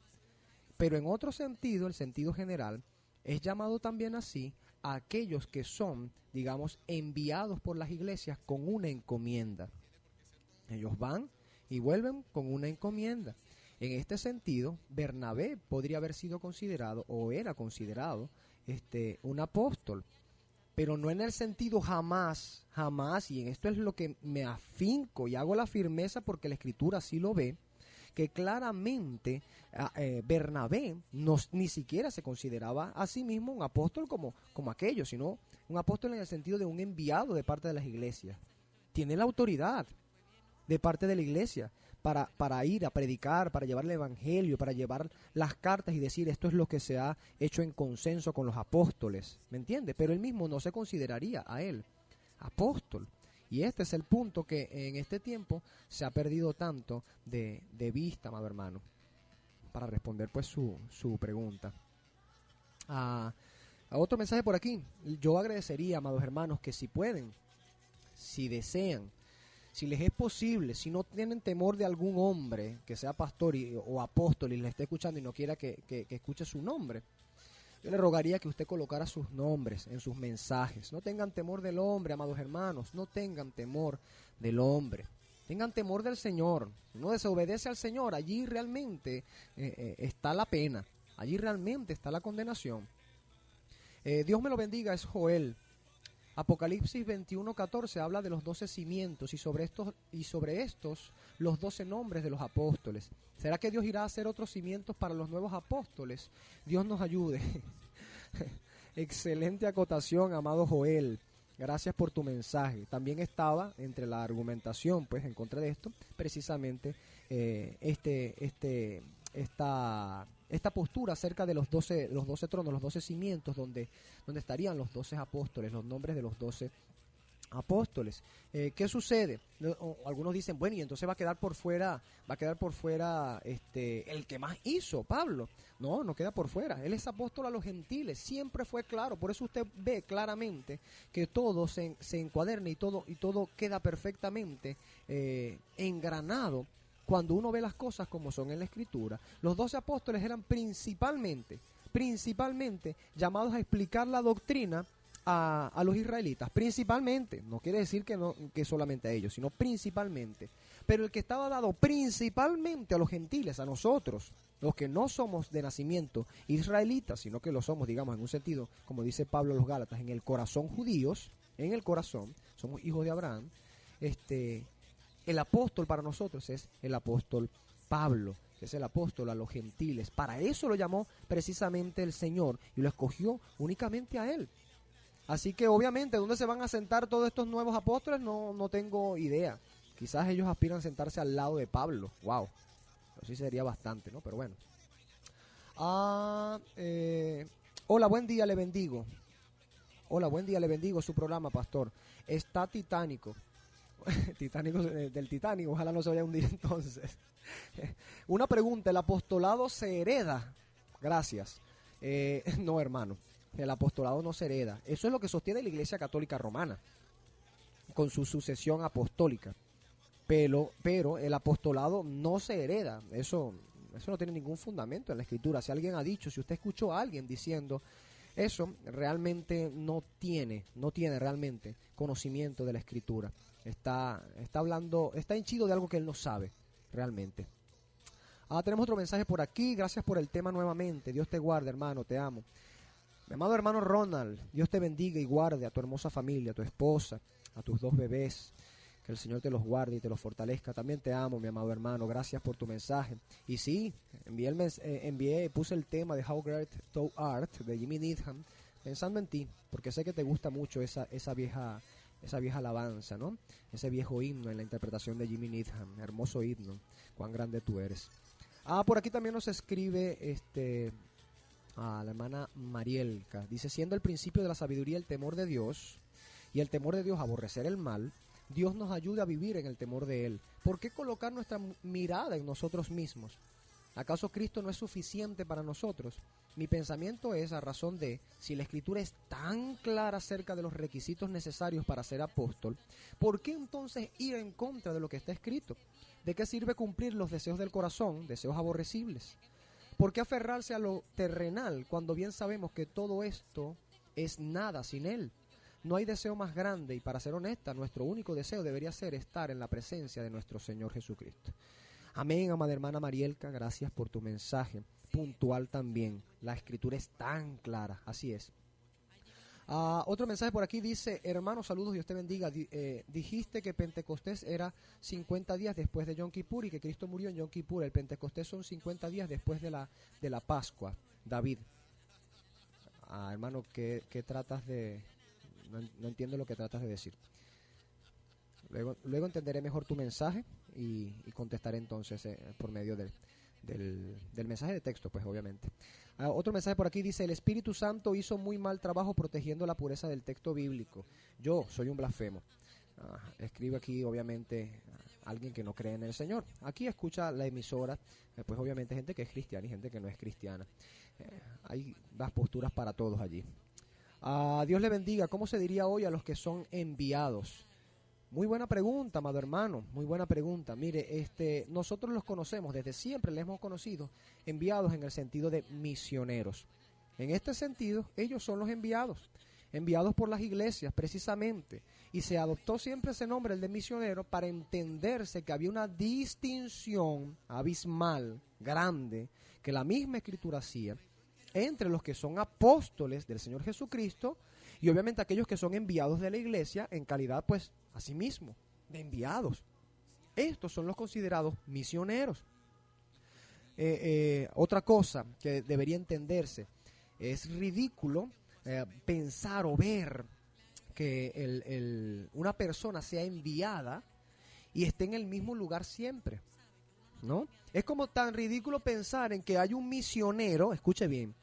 Pero en otro sentido, el sentido general, es llamado también así a aquellos que son, digamos, enviados por las iglesias con una encomienda. Ellos van y vuelven con una encomienda. En este sentido, Bernabé podría haber sido considerado o era considerado un apóstol, pero no en el sentido jamás, y en esto es lo que me afinco y hago la firmeza porque la Escritura así lo ve, que claramente Bernabé ni siquiera se consideraba a sí mismo un apóstol como aquello, sino un apóstol en el sentido de un enviado de parte de las iglesias. Tiene la autoridad de parte de la iglesia para ir a predicar, para llevar el evangelio, para llevar las cartas y decir esto es lo que se ha hecho en consenso con los apóstoles, ¿me entiendes? Pero él mismo no se consideraría a él apóstol. Y este es el punto que en este tiempo se ha perdido tanto de vista, amado hermano, para responder pues su pregunta. A otro mensaje por aquí. Yo agradecería, amados hermanos, que si pueden, si desean, si les es posible, si no tienen temor de algún hombre que sea pastor o apóstol y les esté escuchando y no quiera que escuche su nombre, yo le rogaría que usted colocara sus nombres en sus mensajes. No tengan temor del hombre, amados hermanos. No tengan temor del hombre. Tengan temor del Señor. Si uno desobedece al Señor, allí realmente está la pena. Allí realmente está la condenación. Dios me lo bendiga, es Joel. Apocalipsis 21:14 habla de los 12 cimientos y sobre estos los 12 nombres de los apóstoles. ¿Será que Dios irá a hacer otros cimientos para los nuevos apóstoles? Dios nos ayude. Excelente acotación, amado Joel. Gracias por tu mensaje. También estaba entre la argumentación, pues, en contra de esto, precisamente esta postura acerca de los 12 tronos, los 12 cimientos, donde estarían los 12 apóstoles, los nombres de los 12 apóstoles. ¿Qué sucede? Algunos dicen, bueno, y entonces va a quedar por fuera el que más hizo, Pablo. No queda por fuera. Él es apóstol a los gentiles, siempre fue claro. Por eso usted ve claramente que todo se encuaderna y todo queda perfectamente engranado cuando uno ve las cosas como son en la Escritura. Los 12 apóstoles eran principalmente llamados a explicar la doctrina a los israelitas, principalmente. No quiere decir que solamente a ellos, sino principalmente. Pero el que estaba dado principalmente a los gentiles, a nosotros, los que no somos de nacimiento israelitas, sino que lo somos, digamos, en un sentido, como dice Pablo a los Gálatas, en el corazón judíos, en el corazón, somos hijos de Abraham. El apóstol para nosotros es el apóstol Pablo, que es el apóstol a los gentiles. Para eso lo llamó precisamente el Señor y lo escogió únicamente a él. Así que obviamente, ¿dónde se van a sentar todos estos nuevos apóstoles? No tengo idea. Quizás ellos aspiran a sentarse al lado de Pablo. Wow, eso sí sería bastante, ¿no? Pero bueno. Hola, buen día, le bendigo. Hola, buen día, le bendigo su programa, pastor. Está titánico. Del Titanic, ojalá no se vaya a hundir entonces. Una pregunta, ¿el apostolado se hereda? Gracias. No, hermano, el apostolado no se hereda. Eso es lo que sostiene la Iglesia Católica Romana con su sucesión apostólica, pero el apostolado no se hereda. Eso Eso no tiene ningún fundamento en la Escritura. Si alguien ha dicho, si usted escuchó a alguien diciendo eso, realmente no tiene realmente conocimiento de la Escritura. Está hablando, está henchido de algo que él no sabe realmente. Tenemos otro mensaje por aquí. Gracias por el tema nuevamente. Dios te guarde, hermano, te amo. Mi amado hermano Ronald, Dios te bendiga y guarde a tu hermosa familia, a tu esposa, a tus 2 bebés. Que el Señor te los guarde y te los fortalezca. También te amo, mi amado hermano. Gracias por tu mensaje. Y sí, puse el tema de How Great Thou Art de Jimmy Needham, pensando en ti, porque sé que te gusta mucho esa vieja alabanza, ¿no? Ese viejo himno en la interpretación de Jimmy Needham. Hermoso himno. Cuán grande tú eres. Por aquí también nos escribe la hermana Marielka. Dice, siendo el principio de la sabiduría el temor de Dios, y el temor de Dios aborrecer el mal, Dios nos ayuda a vivir en el temor de Él. ¿Por qué colocar nuestra mirada en nosotros mismos? ¿Acaso Cristo no es suficiente para nosotros? Mi pensamiento es a razón de, si la Escritura es tan clara acerca de los requisitos necesarios para ser apóstol, ¿por qué entonces ir en contra de lo que está escrito? ¿De qué sirve cumplir los deseos del corazón, deseos aborrecibles? ¿Por qué aferrarse a lo terrenal cuando bien sabemos que todo esto es nada sin Él? No hay deseo más grande y, para ser honesta, nuestro único deseo debería ser estar en la presencia de nuestro Señor Jesucristo. Amén, amada hermana Marielka, gracias por tu mensaje puntual también. La Escritura es tan clara, así es. Otro mensaje por aquí dice, hermano, saludos, Dios te bendiga. Dijiste que Pentecostés era 50 días después de Yom Kippur y que Cristo murió en Yom Kippur. El Pentecostés son 50 días después de la Pascua. David. Hermano, ¿qué tratas de...? No entiendo lo que tratas de decir. Luego entenderé mejor tu mensaje y contestaré entonces por medio del mensaje de texto, pues obviamente. Otro mensaje por aquí dice, el Espíritu Santo hizo muy mal trabajo protegiendo la pureza del texto bíblico. Yo soy un blasfemo. Escribe aquí obviamente alguien que no cree en el Señor. Aquí escucha la emisora, pues obviamente gente que es cristiana y gente que no es cristiana. Hay las posturas para todos allí. Dios le bendiga. ¿Cómo se diría hoy a los que son enviados? Muy buena pregunta, amado hermano, muy buena pregunta. Mire, nosotros los conocemos, desde siempre les hemos conocido, enviados en el sentido de misioneros. En este sentido, ellos son los enviados por las iglesias precisamente, y se adoptó siempre ese nombre, el de misionero, para entenderse que había una distinción abismal, grande, que la misma Escritura hacía, entre los que son apóstoles del Señor Jesucristo y obviamente aquellos que son enviados de la iglesia en calidad, pues, asimismo, de enviados. Estos son los considerados misioneros. Otra cosa que debería entenderse, es ridículo pensar o ver que una persona sea enviada y esté en el mismo lugar siempre, ¿no? Es como tan ridículo pensar en que hay un misionero, escuche bien,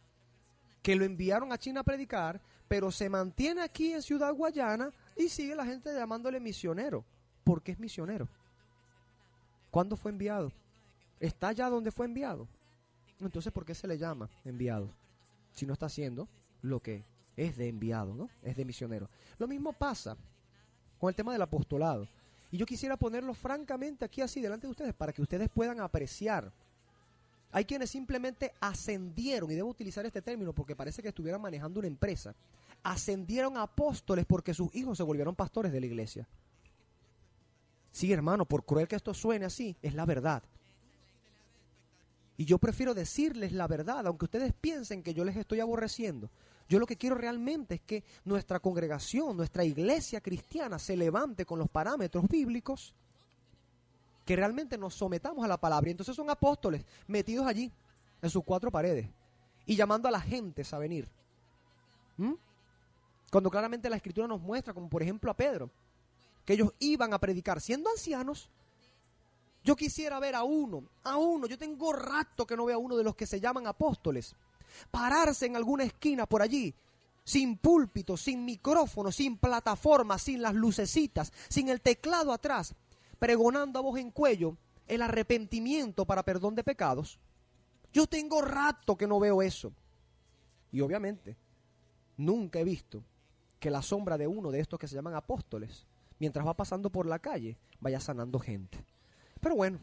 que lo enviaron a China a predicar, pero se mantiene aquí en Ciudad Guayana y sigue la gente llamándole misionero. ¿Por qué es misionero? ¿Cuándo fue enviado? ¿Está allá donde fue enviado? Entonces, ¿por qué se le llama enviado? Si no está haciendo lo que es de enviado, ¿no? Es de misionero. Lo mismo pasa con el tema del apostolado. Y yo quisiera ponerlo francamente aquí así delante de ustedes para que ustedes puedan apreciar. Hay quienes simplemente ascendieron, y debo utilizar este término porque parece que estuvieran manejando una empresa, ascendieron a apóstoles porque sus hijos se volvieron pastores de la iglesia. Sí, hermano, por cruel que esto suene así, es la verdad. Y yo prefiero decirles la verdad, aunque ustedes piensen que yo les estoy aborreciendo. Yo lo que quiero realmente es que nuestra congregación, nuestra iglesia cristiana se levante con los parámetros bíblicos, que realmente nos sometamos a la palabra. Y entonces son apóstoles metidos allí, en sus 4 paredes, y llamando a la gente a venir. Cuando claramente la Escritura nos muestra, como por ejemplo a Pedro, que ellos iban a predicar siendo ancianos. Yo quisiera ver a uno, yo tengo rato que no veo a uno de los que se llaman apóstoles, pararse en alguna esquina por allí, sin púlpito, sin micrófono, sin plataforma, sin las lucecitas, sin el teclado atrás, pregonando a voz en cuello el arrepentimiento para perdón de pecados. Yo tengo rato que no veo eso. Y obviamente, nunca he visto que la sombra de uno de estos que se llaman apóstoles, mientras va pasando por la calle, vaya sanando gente. Pero bueno,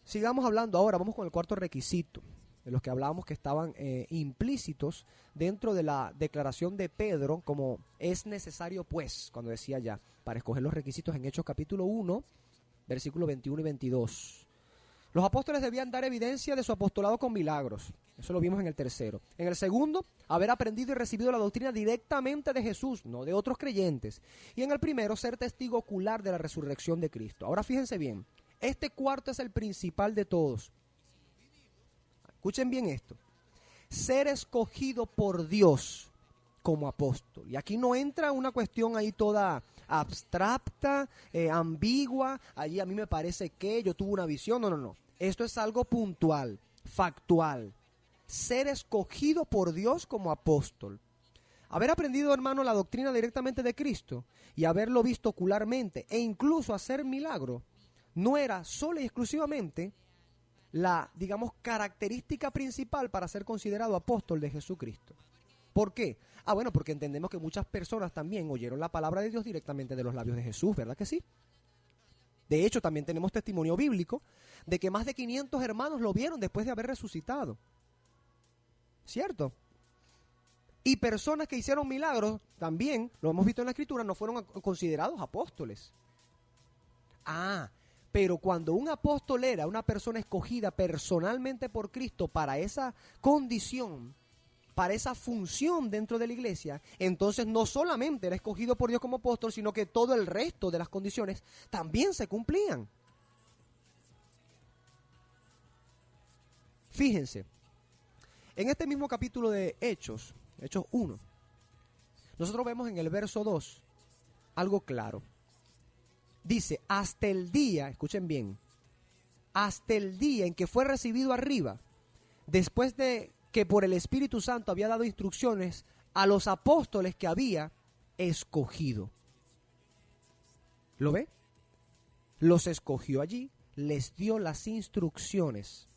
Sigamos hablando ahora, vamos con el cuarto requisito, de los que hablábamos que estaban implícitos dentro de la declaración de Pedro, como es necesario pues, cuando decía ya, para escoger los requisitos en Hechos capítulo 1, versículos 21 y 22. Los apóstoles debían dar evidencia de su apostolado con milagros. Eso lo vimos en el tercero. En el segundo, haber aprendido y recibido la doctrina directamente de Jesús, no de otros creyentes. Y en el primero, ser testigo ocular de la resurrección de Cristo. Ahora fíjense bien, este cuarto es el principal de todos. Escuchen bien esto. Ser escogido por Dios como apóstol. Y aquí no entra una cuestión ahí toda abstracta, ambigua. Allí a mí me parece que yo tuve una visión. No. Esto es algo puntual, factual. Ser escogido por Dios como apóstol. Haber aprendido, hermano, la doctrina directamente de Cristo y haberlo visto ocularmente e incluso hacer milagro, no era solo y exclusivamente la, digamos, característica principal para ser considerado apóstol de Jesucristo. ¿Por qué? Bueno, porque entendemos que muchas personas también oyeron la palabra de Dios directamente de los labios de Jesús, ¿verdad que sí? De hecho, también tenemos testimonio bíblico de que más de 500 hermanos lo vieron después de haber resucitado. ¿Cierto? Y personas que hicieron milagros, también, lo hemos visto en la Escritura, no fueron considerados apóstoles. Pero cuando un apóstol era una persona escogida personalmente por Cristo para esa condición, para esa función dentro de la iglesia, entonces no solamente era escogido por Dios como apóstol, sino que todo el resto de las condiciones también se cumplían. Fíjense, en este mismo capítulo de Hechos 1, nosotros vemos en el verso 2 algo claro. Dice, hasta el día, escuchen bien, hasta el día en que fue recibido arriba, después de que por el Espíritu Santo había dado instrucciones a los apóstoles que había escogido. ¿Lo ve? Los escogió allí, les dio las instrucciones,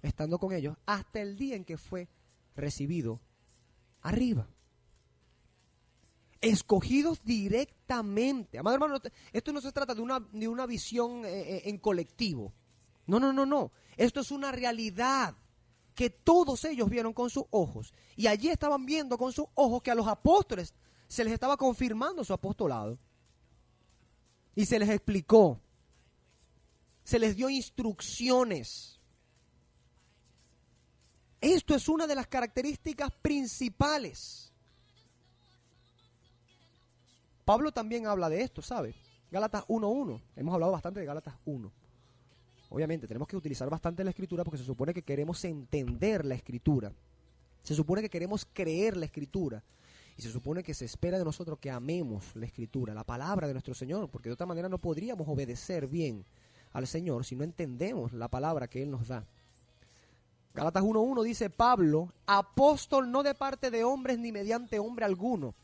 estando con ellos, hasta el día en que fue recibido arriba. Escogidos directamente. Amado hermano, esto no se trata de una visión en colectivo. No. Esto es una realidad que todos ellos vieron con sus ojos. Y allí estaban viendo con sus ojos que a los apóstoles se les estaba confirmando su apostolado. Y se les explicó. Se les dio instrucciones. Esto es una de las características principales. Pablo también habla de esto, ¿sabe? Gálatas 1:1. Hemos hablado bastante de Gálatas 1. Obviamente tenemos que utilizar bastante la Escritura porque se supone que queremos entender la Escritura. Se supone que queremos creer la Escritura. Y se supone que se espera de nosotros que amemos la Escritura, la palabra de nuestro Señor, porque de otra manera no podríamos obedecer bien al Señor si no entendemos la palabra que Él nos da. Gálatas 1:1 dice, Pablo, apóstol no de parte de hombres ni mediante hombre alguno,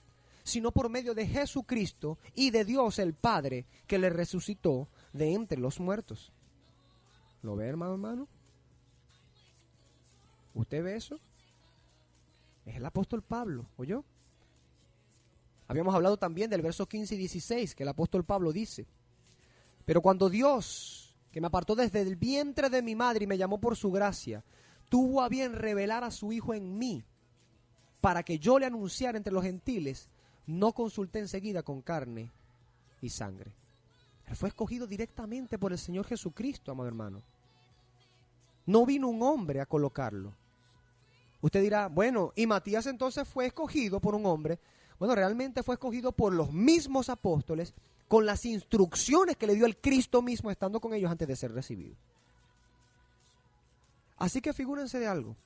sino por medio de Jesucristo y de Dios el Padre, que le resucitó de entre los muertos. ¿Lo ve, hermano? ¿Usted ve eso? Es el apóstol Pablo, ¿oyó? Habíamos hablado también del verso 15 y 16, que el apóstol Pablo dice, pero cuando Dios, que me apartó desde el vientre de mi madre y me llamó por su gracia, tuvo a bien revelar a su Hijo en mí, para que yo le anunciara entre los gentiles, no consulté enseguida con carne y sangre. Él fue escogido directamente por el Señor Jesucristo, amado hermano. No vino un hombre a colocarlo. Usted dirá, bueno, ¿y Matías entonces fue escogido por un hombre? Bueno, realmente fue escogido por los mismos apóstoles con las instrucciones que le dio el Cristo mismo estando con ellos antes de ser recibido. Así que figúrense de algo.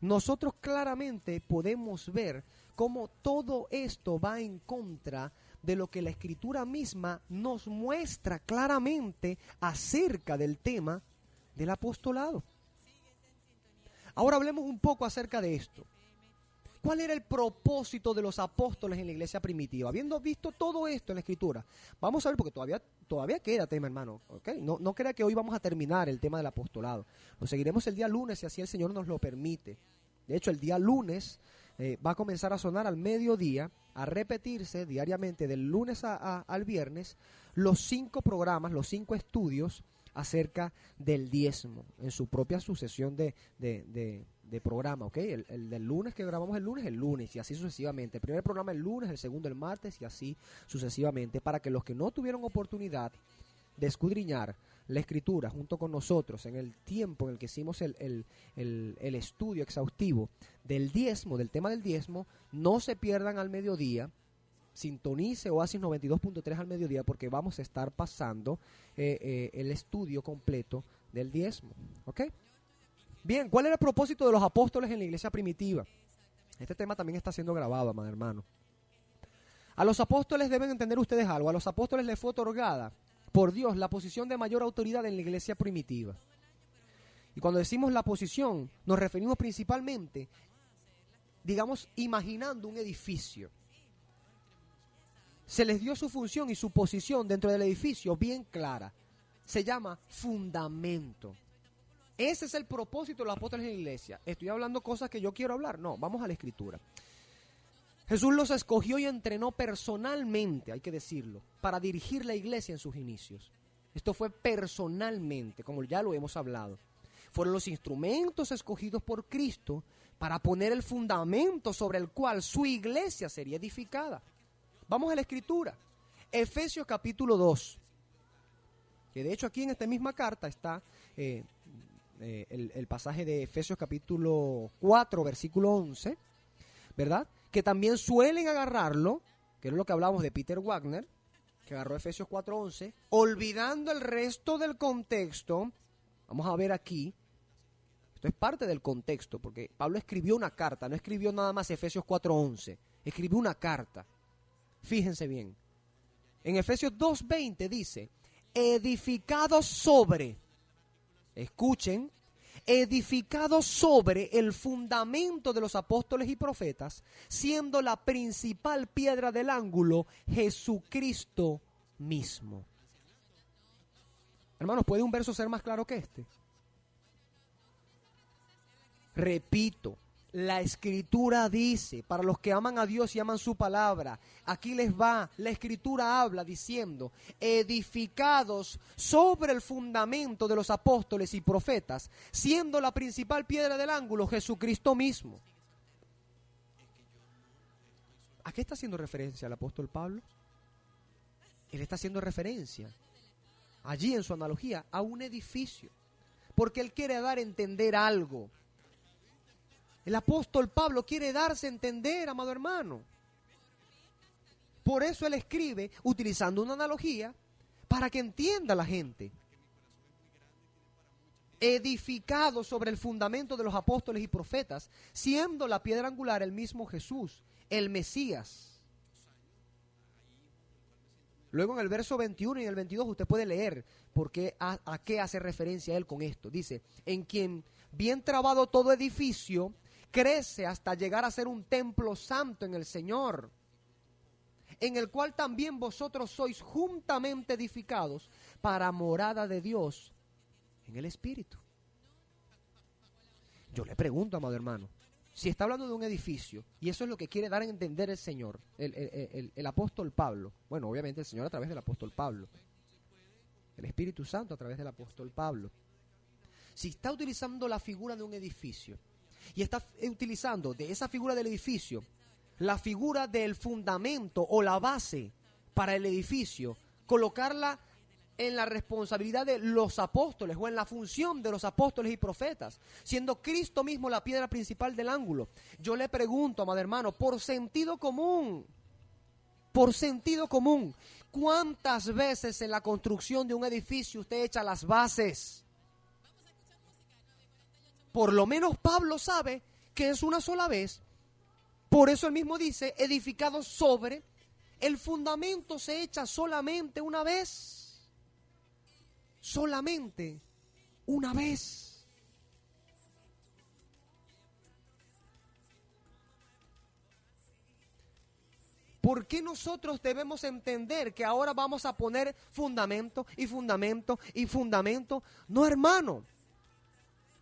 Nosotros claramente podemos ver cómo todo esto va en contra de lo que la Escritura misma nos muestra claramente acerca del tema del apostolado. Ahora hablemos un poco acerca de esto. ¿Cuál era el propósito de los apóstoles en la iglesia primitiva? Habiendo visto todo esto en la Escritura, vamos a ver, porque todavía queda tema, hermano. ¿Okay? No crea que hoy vamos a terminar el tema del apostolado. Lo seguiremos el día lunes, si así el Señor nos lo permite. De hecho, el día lunes va a comenzar a sonar al mediodía, a repetirse diariamente del lunes al viernes, los 5 programas, los 5 estudios acerca del diezmo en su propia sucesión de programa, ¿ok? El del lunes que grabamos el lunes y así sucesivamente. El primer programa el lunes, el segundo el martes y así sucesivamente, para que los que no tuvieron oportunidad de escudriñar la escritura junto con nosotros en el tiempo en el que hicimos el estudio exhaustivo del diezmo, del tema del diezmo, no se pierdan al mediodía. Sintonice Oasis 92.3 al mediodía porque vamos a estar pasando el estudio completo del diezmo, ¿ok? Bien, ¿cuál era el propósito de los apóstoles en la iglesia primitiva? Este tema también está siendo grabado, amado hermano. A los apóstoles deben entender ustedes algo. A los apóstoles les fue otorgada por Dios la posición de mayor autoridad en la iglesia primitiva. Y cuando decimos la posición, nos referimos principalmente, digamos, imaginando un edificio. Se les dio su función y su posición dentro del edificio bien clara. Se llama fundamento. Ese es el propósito de los apóstoles en la iglesia. ¿Estoy hablando cosas que yo quiero hablar? No, vamos a la escritura. Jesús los escogió y entrenó personalmente, hay que decirlo, para dirigir la iglesia en sus inicios. Esto fue personalmente, como ya lo hemos hablado. Fueron los instrumentos escogidos por Cristo para poner el fundamento sobre el cual su iglesia sería edificada. Vamos a la escritura. Efesios capítulo 2. Que de hecho aquí en esta misma carta está el pasaje de Efesios capítulo 4, versículo 11, ¿verdad? Que también suelen agarrarlo, que es lo que hablábamos de Peter Wagner, que agarró Efesios 4:11, olvidando el resto del contexto. Vamos a ver aquí, esto es parte del contexto, porque Pablo escribió una carta, no escribió nada más Efesios 4:11, escribió una carta. Fíjense bien, en Efesios 2:20 dice, edificados sobre, escuchen, edificado sobre el fundamento de los apóstoles y profetas, siendo la principal piedra del ángulo Jesucristo mismo. Hermanos, ¿puede un verso ser más claro que este? Repito, la escritura dice, para los que aman a Dios y aman su palabra, aquí les va, la escritura habla diciendo, edificados sobre el fundamento de los apóstoles y profetas, siendo la principal piedra del ángulo Jesucristo mismo. ¿A qué está haciendo referencia el apóstol Pablo? Él está haciendo referencia, allí en su analogía, a un edificio, porque él quiere dar a entender algo. El apóstol Pablo quiere darse a entender, amado hermano. Por eso él escribe utilizando una analogía para que entienda la gente. Edificado sobre el fundamento de los apóstoles y profetas, siendo la piedra angular el mismo Jesús, el Mesías. Luego en el verso 21 y en el 22 usted puede leer a qué hace referencia él con esto. Dice, en quien bien trabado todo edificio crece hasta llegar a ser un templo santo en el Señor, en el cual también vosotros sois juntamente edificados para morada de Dios en el Espíritu. Yo le pregunto, amado hermano, si está hablando de un edificio, y eso es lo que quiere dar a entender el Señor, el apóstol Pablo, bueno, obviamente el Señor a través del apóstol Pablo, el Espíritu Santo a través del apóstol Pablo, si está utilizando la figura de un edificio, y está utilizando de esa figura del edificio la figura del fundamento o la base para el edificio, colocarla en la responsabilidad de los apóstoles o en la función de los apóstoles y profetas, siendo Cristo mismo la piedra principal del ángulo. Yo le pregunto, amado hermano, por sentido común, ¿cuántas veces en la construcción de un edificio usted echa las bases? Por lo menos Pablo sabe que es una sola vez. Por eso él mismo dice, edificado sobre, el fundamento se echa solamente una vez. Solamente una vez. ¿Por qué nosotros debemos entender que ahora vamos a poner fundamento y fundamento y fundamento? No, hermano.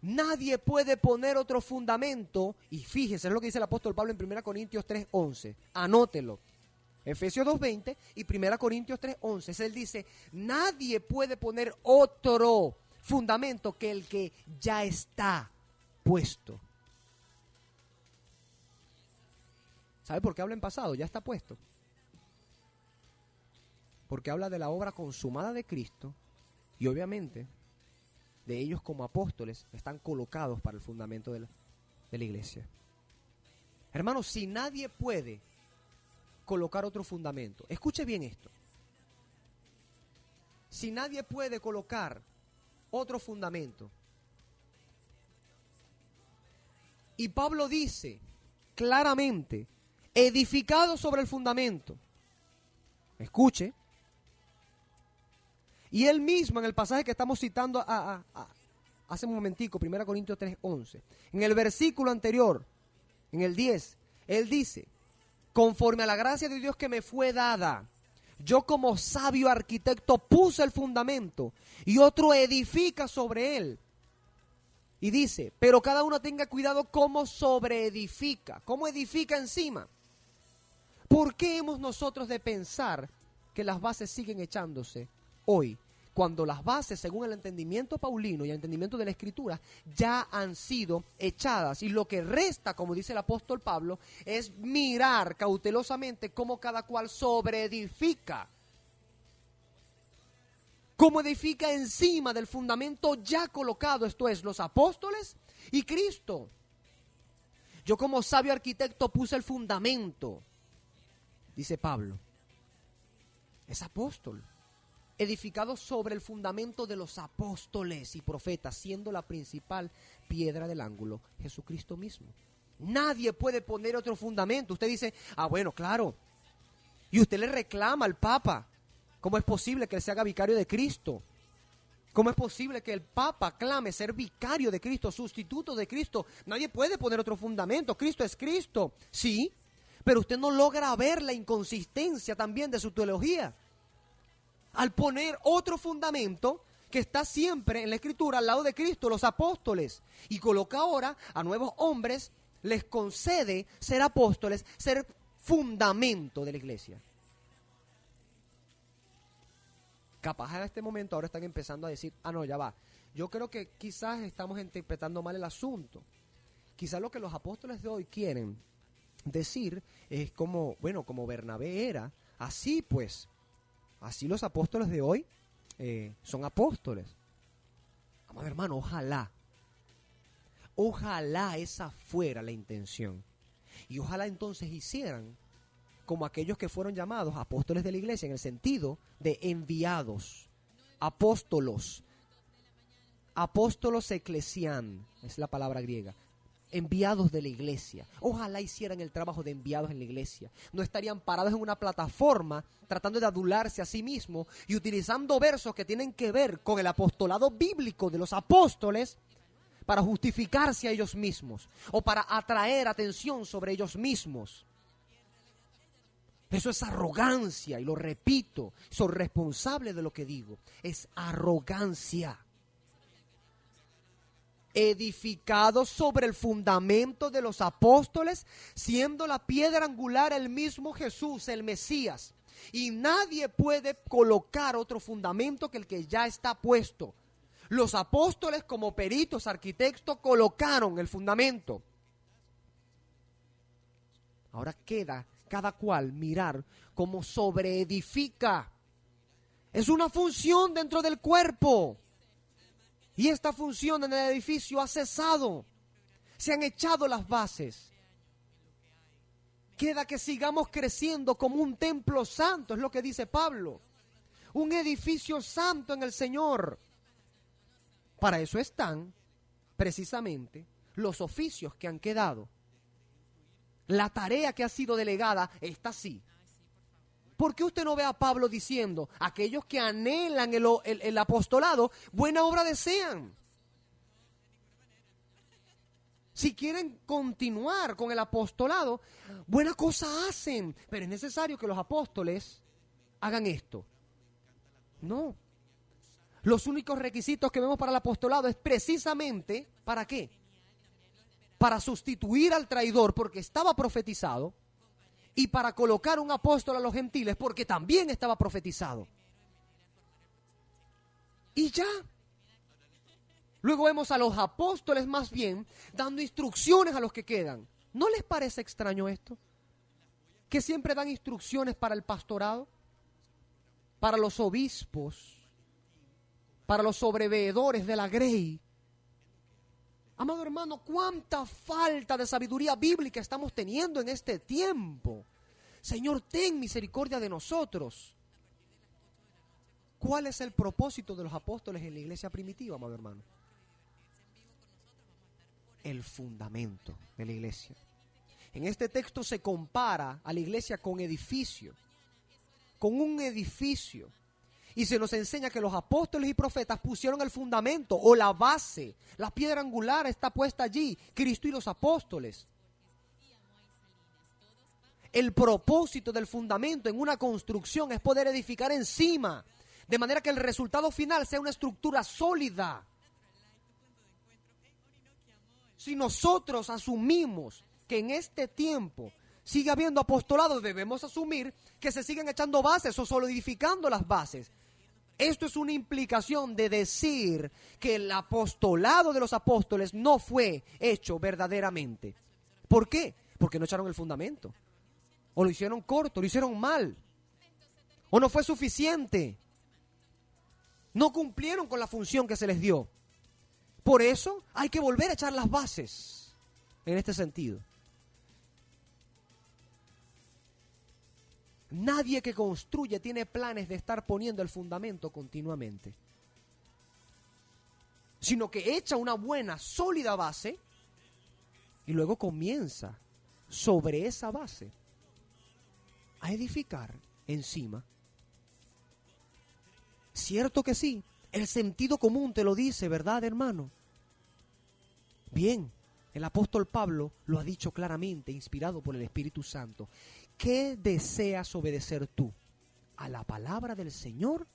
Nadie puede poner otro fundamento, y fíjese, es lo que dice el apóstol Pablo en 1 Corintios 3:11, anótelo. Efesios 2:20 y 1 Corintios 3:11. Él dice, nadie puede poner otro fundamento que el que ya está puesto. ¿Sabe por qué habla en pasado? Ya está puesto. Porque habla de la obra consumada de Cristo y obviamente de ellos como apóstoles están colocados para el fundamento de la iglesia. Hermanos, si nadie puede colocar otro fundamento, escuche bien esto. Si nadie puede colocar otro fundamento, y Pablo dice claramente, edificado sobre el fundamento, escuche, y él mismo en el pasaje que estamos citando hace un momentico, 1 Corintios 3:11, en el versículo anterior, en el 10, él dice, conforme a la gracia de Dios que me fue dada, yo como sabio arquitecto puse el fundamento y otro edifica sobre él. Y dice, pero cada uno tenga cuidado cómo sobreedifica, cómo edifica encima. ¿Por qué hemos nosotros de pensar que las bases siguen echándose hoy, cuando las bases, según el entendimiento paulino y el entendimiento de la Escritura, ya han sido echadas? Y lo que resta, como dice el apóstol Pablo, es mirar cautelosamente cómo cada cual sobreedifica. Cómo edifica encima del fundamento ya colocado, esto es, los apóstoles y Cristo. Yo como sabio arquitecto puse el fundamento, dice Pablo. Es apóstol, edificado sobre el fundamento de los apóstoles y profetas, siendo la principal piedra del ángulo Jesucristo mismo. Nadie puede poner otro fundamento. Usted dice, bueno, claro, y usted le reclama al Papa, ¿cómo es posible que él se haga vicario de Cristo? ¿Cómo es posible que el Papa clame ser vicario de Cristo, sustituto de Cristo? Nadie puede poner otro fundamento. Cristo es Cristo, sí, pero usted no logra ver la inconsistencia también de su teología. Al poner otro fundamento que está siempre en la Escritura al lado de Cristo, los apóstoles, y coloca ahora a nuevos hombres, les concede ser apóstoles, ser fundamento de la iglesia. Capaz en este momento ahora están empezando a decir, no, ya va, yo creo que quizás estamos interpretando mal el asunto. Quizás lo que los apóstoles de hoy quieren decir es como, bueno, como Bernabé era, así pues, así los apóstoles de hoy son apóstoles. Amado hermano, ojalá esa fuera la intención. Y ojalá entonces hicieran como aquellos que fueron llamados apóstoles de la iglesia, en el sentido de enviados, apóstolos eclesián, es la palabra griega, enviados de la iglesia. Ojalá hicieran el trabajo de enviados en la iglesia. No estarían parados en una plataforma tratando de adularse a sí mismos y utilizando versos que tienen que ver con el apostolado bíblico de los apóstoles para justificarse a ellos mismos o para atraer atención sobre ellos mismos. Eso es arrogancia, y lo repito, soy responsable de lo que digo, es arrogancia. Edificado sobre el fundamento de los apóstoles, siendo la piedra angular el mismo Jesús, el Mesías. Y nadie puede colocar otro fundamento que el que ya está puesto. Los apóstoles, como peritos, arquitectos, colocaron el fundamento. Ahora queda cada cual mirar cómo sobreedifica. Es una función dentro del cuerpo. Y esta función en el edificio ha cesado. Se han echado las bases. Queda que sigamos creciendo como un templo santo, es lo que dice Pablo. Un edificio santo en el Señor. Para eso están precisamente los oficios que han quedado. La tarea que ha sido delegada está así. ¿Por qué usted no ve a Pablo diciendo, aquellos que anhelan el apostolado, buena obra desean? Si quieren continuar con el apostolado, buena cosa hacen. Pero es necesario que los apóstoles hagan esto. No. Los únicos requisitos que vemos para el apostolado es precisamente, ¿para qué? Para sustituir al traidor, porque estaba profetizado, y para colocar un apóstol a los gentiles, porque también estaba profetizado. Y ya. Luego vemos a los apóstoles más bien dando instrucciones a los que quedan. ¿No les parece extraño esto? Que siempre dan instrucciones para el pastorado, para los obispos, para los sobreveedores de la grey. Amado hermano, cuánta falta de sabiduría bíblica estamos teniendo en este tiempo. Señor, ten misericordia de nosotros. ¿Cuál es el propósito de los apóstoles en la iglesia primitiva, amado hermano? El fundamento de la iglesia. En este texto se compara a la iglesia con edificio, con un edificio. Y se nos enseña que los apóstoles y profetas pusieron el fundamento o la base. La piedra angular está puesta allí, Cristo y los apóstoles. El propósito del fundamento en una construcción es poder edificar encima, de manera que el resultado final sea una estructura sólida. Si nosotros asumimos que en este tiempo sigue habiendo apostolado, debemos asumir que se siguen echando bases o solidificando las bases. Esto es una implicación de decir que el apostolado de los apóstoles no fue hecho verdaderamente. ¿Por qué? Porque no echaron el fundamento. O lo hicieron corto, lo hicieron mal. O no fue suficiente. No cumplieron con la función que se les dio. Por eso hay que volver a echar las bases en este sentido. Nadie que construye tiene planes de estar poniendo el fundamento continuamente, sino que echa una buena, sólida base y luego comienza sobre esa base a edificar encima. Cierto que sí, el sentido común te lo dice, ¿verdad, hermano? Bien, el apóstol Pablo lo ha dicho claramente, inspirado por el Espíritu Santo. ¿Qué deseas obedecer tú? ¿A la palabra del Señor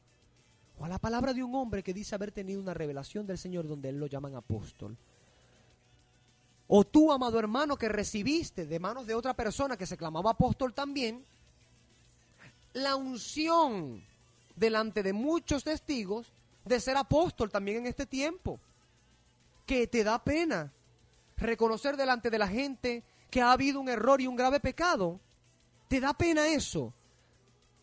o a la palabra de un hombre que dice haber tenido una revelación del Señor donde él lo llaman apóstol? O tú, amado hermano, que recibiste de manos de otra persona que se clamaba apóstol también, la unción delante de muchos testigos de ser apóstol también en este tiempo, que te da pena reconocer delante de la gente que ha habido un error y un grave pecado. Te da pena eso,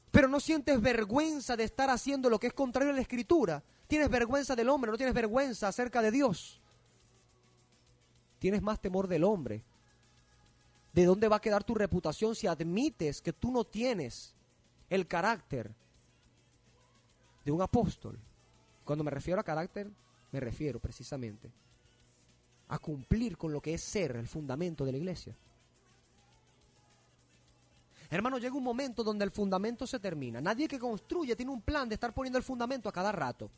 pero no sientes vergüenza de estar haciendo lo que es contrario a la Escritura. Tienes vergüenza del hombre, no tienes vergüenza acerca de Dios. Tienes más temor del hombre. ¿De dónde va a quedar tu reputación si admites que tú no tienes el carácter de un apóstol? Cuando me refiero a carácter, me refiero precisamente a cumplir con lo que es ser el fundamento de la iglesia. Hermano, llega un momento donde el fundamento se termina. Nadie que construye tiene un plan de estar poniendo el fundamento a cada rato.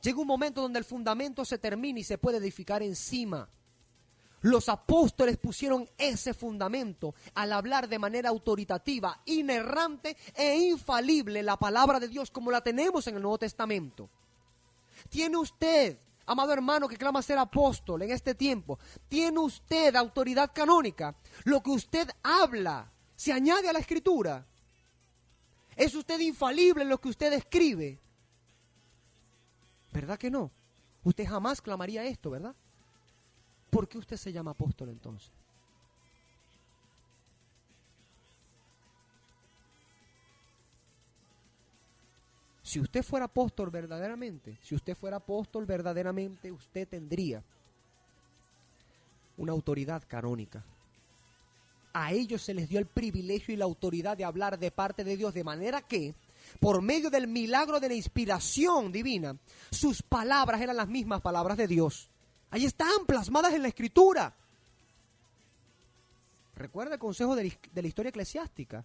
Llega un momento donde el fundamento se termina y se puede edificar encima. Los apóstoles pusieron ese fundamento al hablar de manera autoritativa, inerrante e infalible la palabra de Dios como la tenemos en el Nuevo Testamento. ¿Tiene usted, amado hermano que clama ser apóstol en este tiempo, tiene usted autoridad canónica? Lo que usted habla se añade a la Escritura. ¿Es usted infalible en lo que usted escribe? ¿Verdad que no? Usted jamás clamaría esto, ¿verdad? ¿Por qué usted se llama apóstol entonces? Si usted fuera apóstol verdaderamente, usted tendría una autoridad canónica. A ellos se les dio el privilegio y la autoridad de hablar de parte de Dios, de manera que, por medio del milagro de la inspiración divina, sus palabras eran las mismas palabras de Dios. Ahí están plasmadas en la Escritura. Recuerda el consejo de la historia eclesiástica,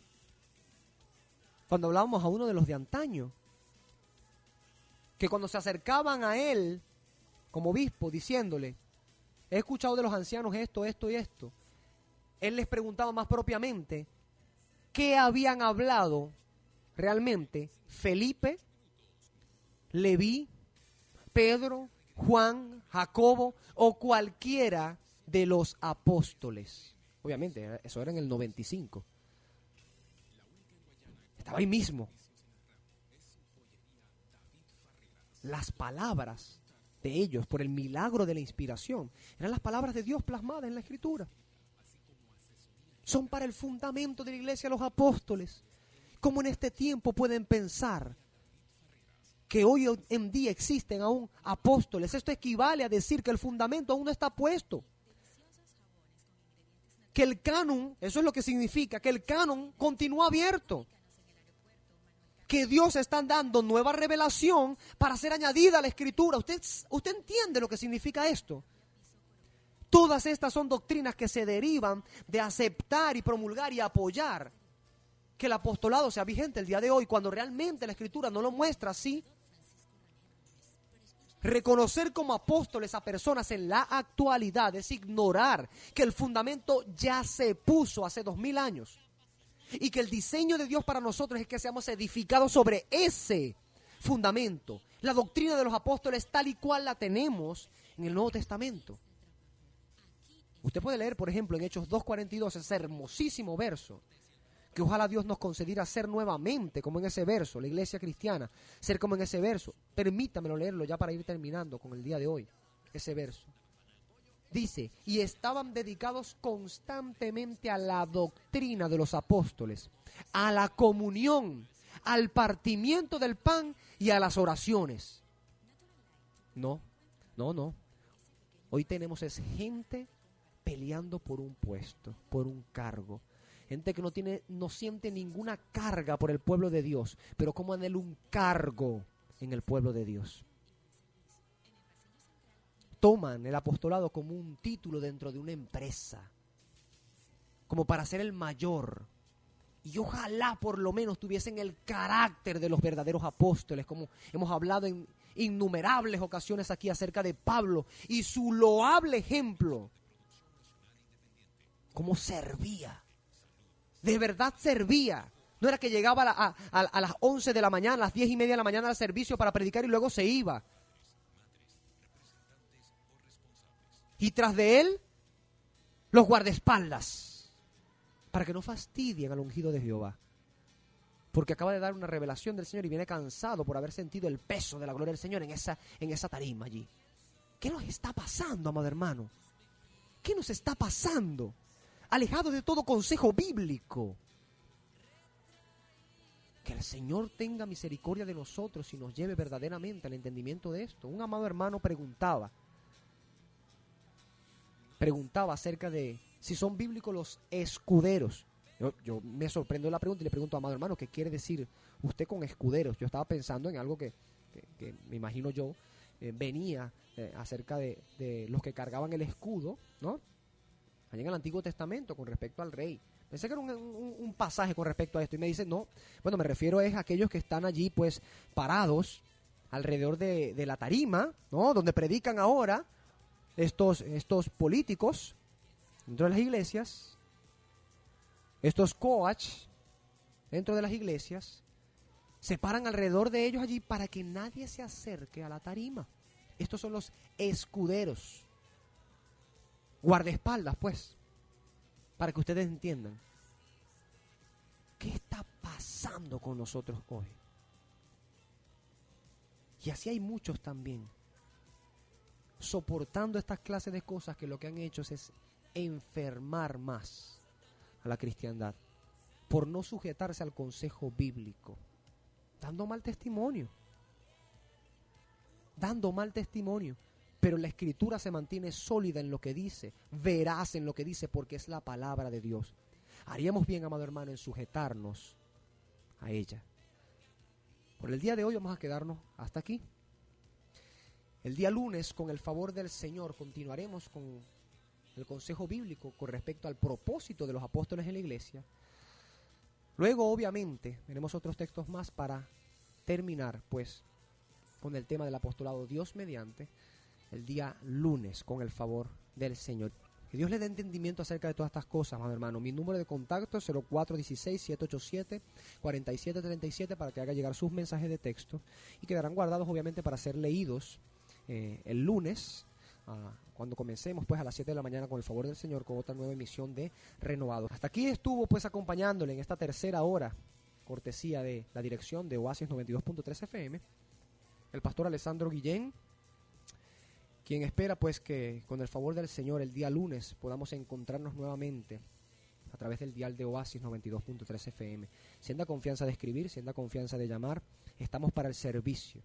cuando hablábamos a uno de los de antaño, que cuando se acercaban a él como obispo diciéndole, he escuchado de los ancianos esto, esto y esto, él les preguntaba más propiamente qué habían hablado realmente Felipe, Leví, Pedro, Juan, Jacobo o cualquiera de los apóstoles. Obviamente, eso era en el 95. Estaba ahí mismo. Las palabras de ellos, por el milagro de la inspiración, eran las palabras de Dios plasmadas en la Escritura. Son para el fundamento de la iglesia los apóstoles. ¿Cómo en este tiempo pueden pensar que hoy en día existen aún apóstoles? Esto equivale a decir que el fundamento aún no está puesto. Que el canon, eso es lo que significa, que el canon continúa abierto. Que Dios está dando nueva revelación para ser añadida a la Escritura. ¿Usted entiende lo que significa esto? Todas estas son doctrinas que se derivan de aceptar y promulgar y apoyar que el apostolado sea vigente el día de hoy, cuando realmente la Escritura no lo muestra así. Reconocer como apóstoles a personas en la actualidad es ignorar que el fundamento ya se puso hace 2000 años. Y que el diseño de Dios para nosotros es que seamos edificados sobre ese fundamento. La doctrina de los apóstoles tal y cual la tenemos en el Nuevo Testamento. Usted puede leer, por ejemplo, en Hechos 2:42, ese hermosísimo verso, que ojalá Dios nos concediera ser nuevamente como en ese verso, la iglesia cristiana, ser como en ese verso. Permítamelo leerlo ya para ir terminando con el día de hoy, ese verso. Dice, y estaban dedicados constantemente a la doctrina de los apóstoles, a la comunión, al partimiento del pan y a las oraciones. No. Hoy tenemos es gente peleando por un puesto, por un cargo. Gente que no siente ninguna carga por el pueblo de Dios, pero como anhela un cargo en el pueblo de Dios. Toman el apostolado como un título dentro de una empresa, como para ser el mayor. Y ojalá por lo menos tuviesen el carácter de los verdaderos apóstoles, como hemos hablado en innumerables ocasiones aquí acerca de Pablo y su loable ejemplo. Cómo servía. De verdad servía. No era que llegaba a las 11 de la mañana, a las 10:30 de la mañana al servicio para predicar y luego se iba. Y tras de él, los guardaespaldas, para que no fastidien al ungido de Jehová. Porque acaba de dar una revelación del Señor y viene cansado por haber sentido el peso de la gloria del Señor en esa tarima allí. ¿Qué nos está pasando, amado hermano? ¿Qué nos está pasando? Alejado de todo consejo bíblico. Que el Señor tenga misericordia de nosotros y nos lleve verdaderamente al entendimiento de esto. Un amado hermano preguntaba acerca de si son bíblicos los escuderos. Yo me sorprendo de la pregunta y le pregunto, amado hermano, ¿qué quiere decir usted con escuderos? Yo estaba pensando en algo que me imagino yo venía acerca de los que cargaban el escudo, ¿no? Allá en el Antiguo Testamento con respecto al rey. Pensé que era un pasaje con respecto a esto y me dice, no, bueno, me refiero a aquellos que están allí pues parados alrededor de la tarima, ¿no? Donde predican ahora estos políticos dentro de las iglesias, estos coach dentro de las iglesias, se paran alrededor de ellos allí para que nadie se acerque a la tarima. Estos son los escuderos, guardaespaldas, pues, para que ustedes entiendan. ¿Qué está pasando con nosotros hoy? Y así hay muchos también, soportando estas clases de cosas que lo que han hecho es enfermar más a la cristiandad por no sujetarse al consejo bíblico, dando mal testimonio, pero la Escritura se mantiene sólida en lo que dice, veraz en lo que dice, porque es la palabra de Dios. Haríamos bien, amado hermano, en sujetarnos a ella. Por el día de hoy vamos a quedarnos hasta aquí. El día lunes, con el favor del Señor, continuaremos con el consejo bíblico con respecto al propósito de los apóstoles en la iglesia. Luego, obviamente, tenemos otros textos más para terminar, pues, con el tema del apostolado, Dios mediante, el día lunes, con el favor del Señor. Que Dios le dé entendimiento acerca de todas estas cosas, amado hermano. Mi número de contacto es 0416-787-4737 para que haga llegar sus mensajes de texto y quedarán guardados, obviamente, para ser leídos el lunes, cuando comencemos pues a las 7 de la mañana con el favor del Señor con otra nueva emisión de Renovados. Hasta aquí estuvo pues acompañándole en esta tercera hora cortesía de la dirección de Oasis 92.3 FM, el pastor Alessandro Guillén, quien espera pues que con el favor del Señor el día lunes podamos encontrarnos nuevamente a través del dial de Oasis 92.3 FM. Sienta confianza de escribir, sienta confianza de llamar, estamos para el servicio.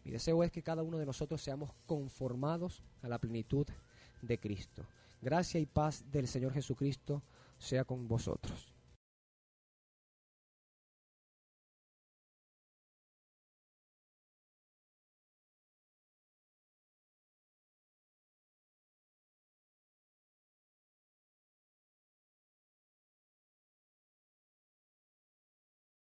Mi deseo es que cada uno de nosotros seamos conformados a la plenitud de Cristo. Gracia y paz del Señor Jesucristo sea con vosotros.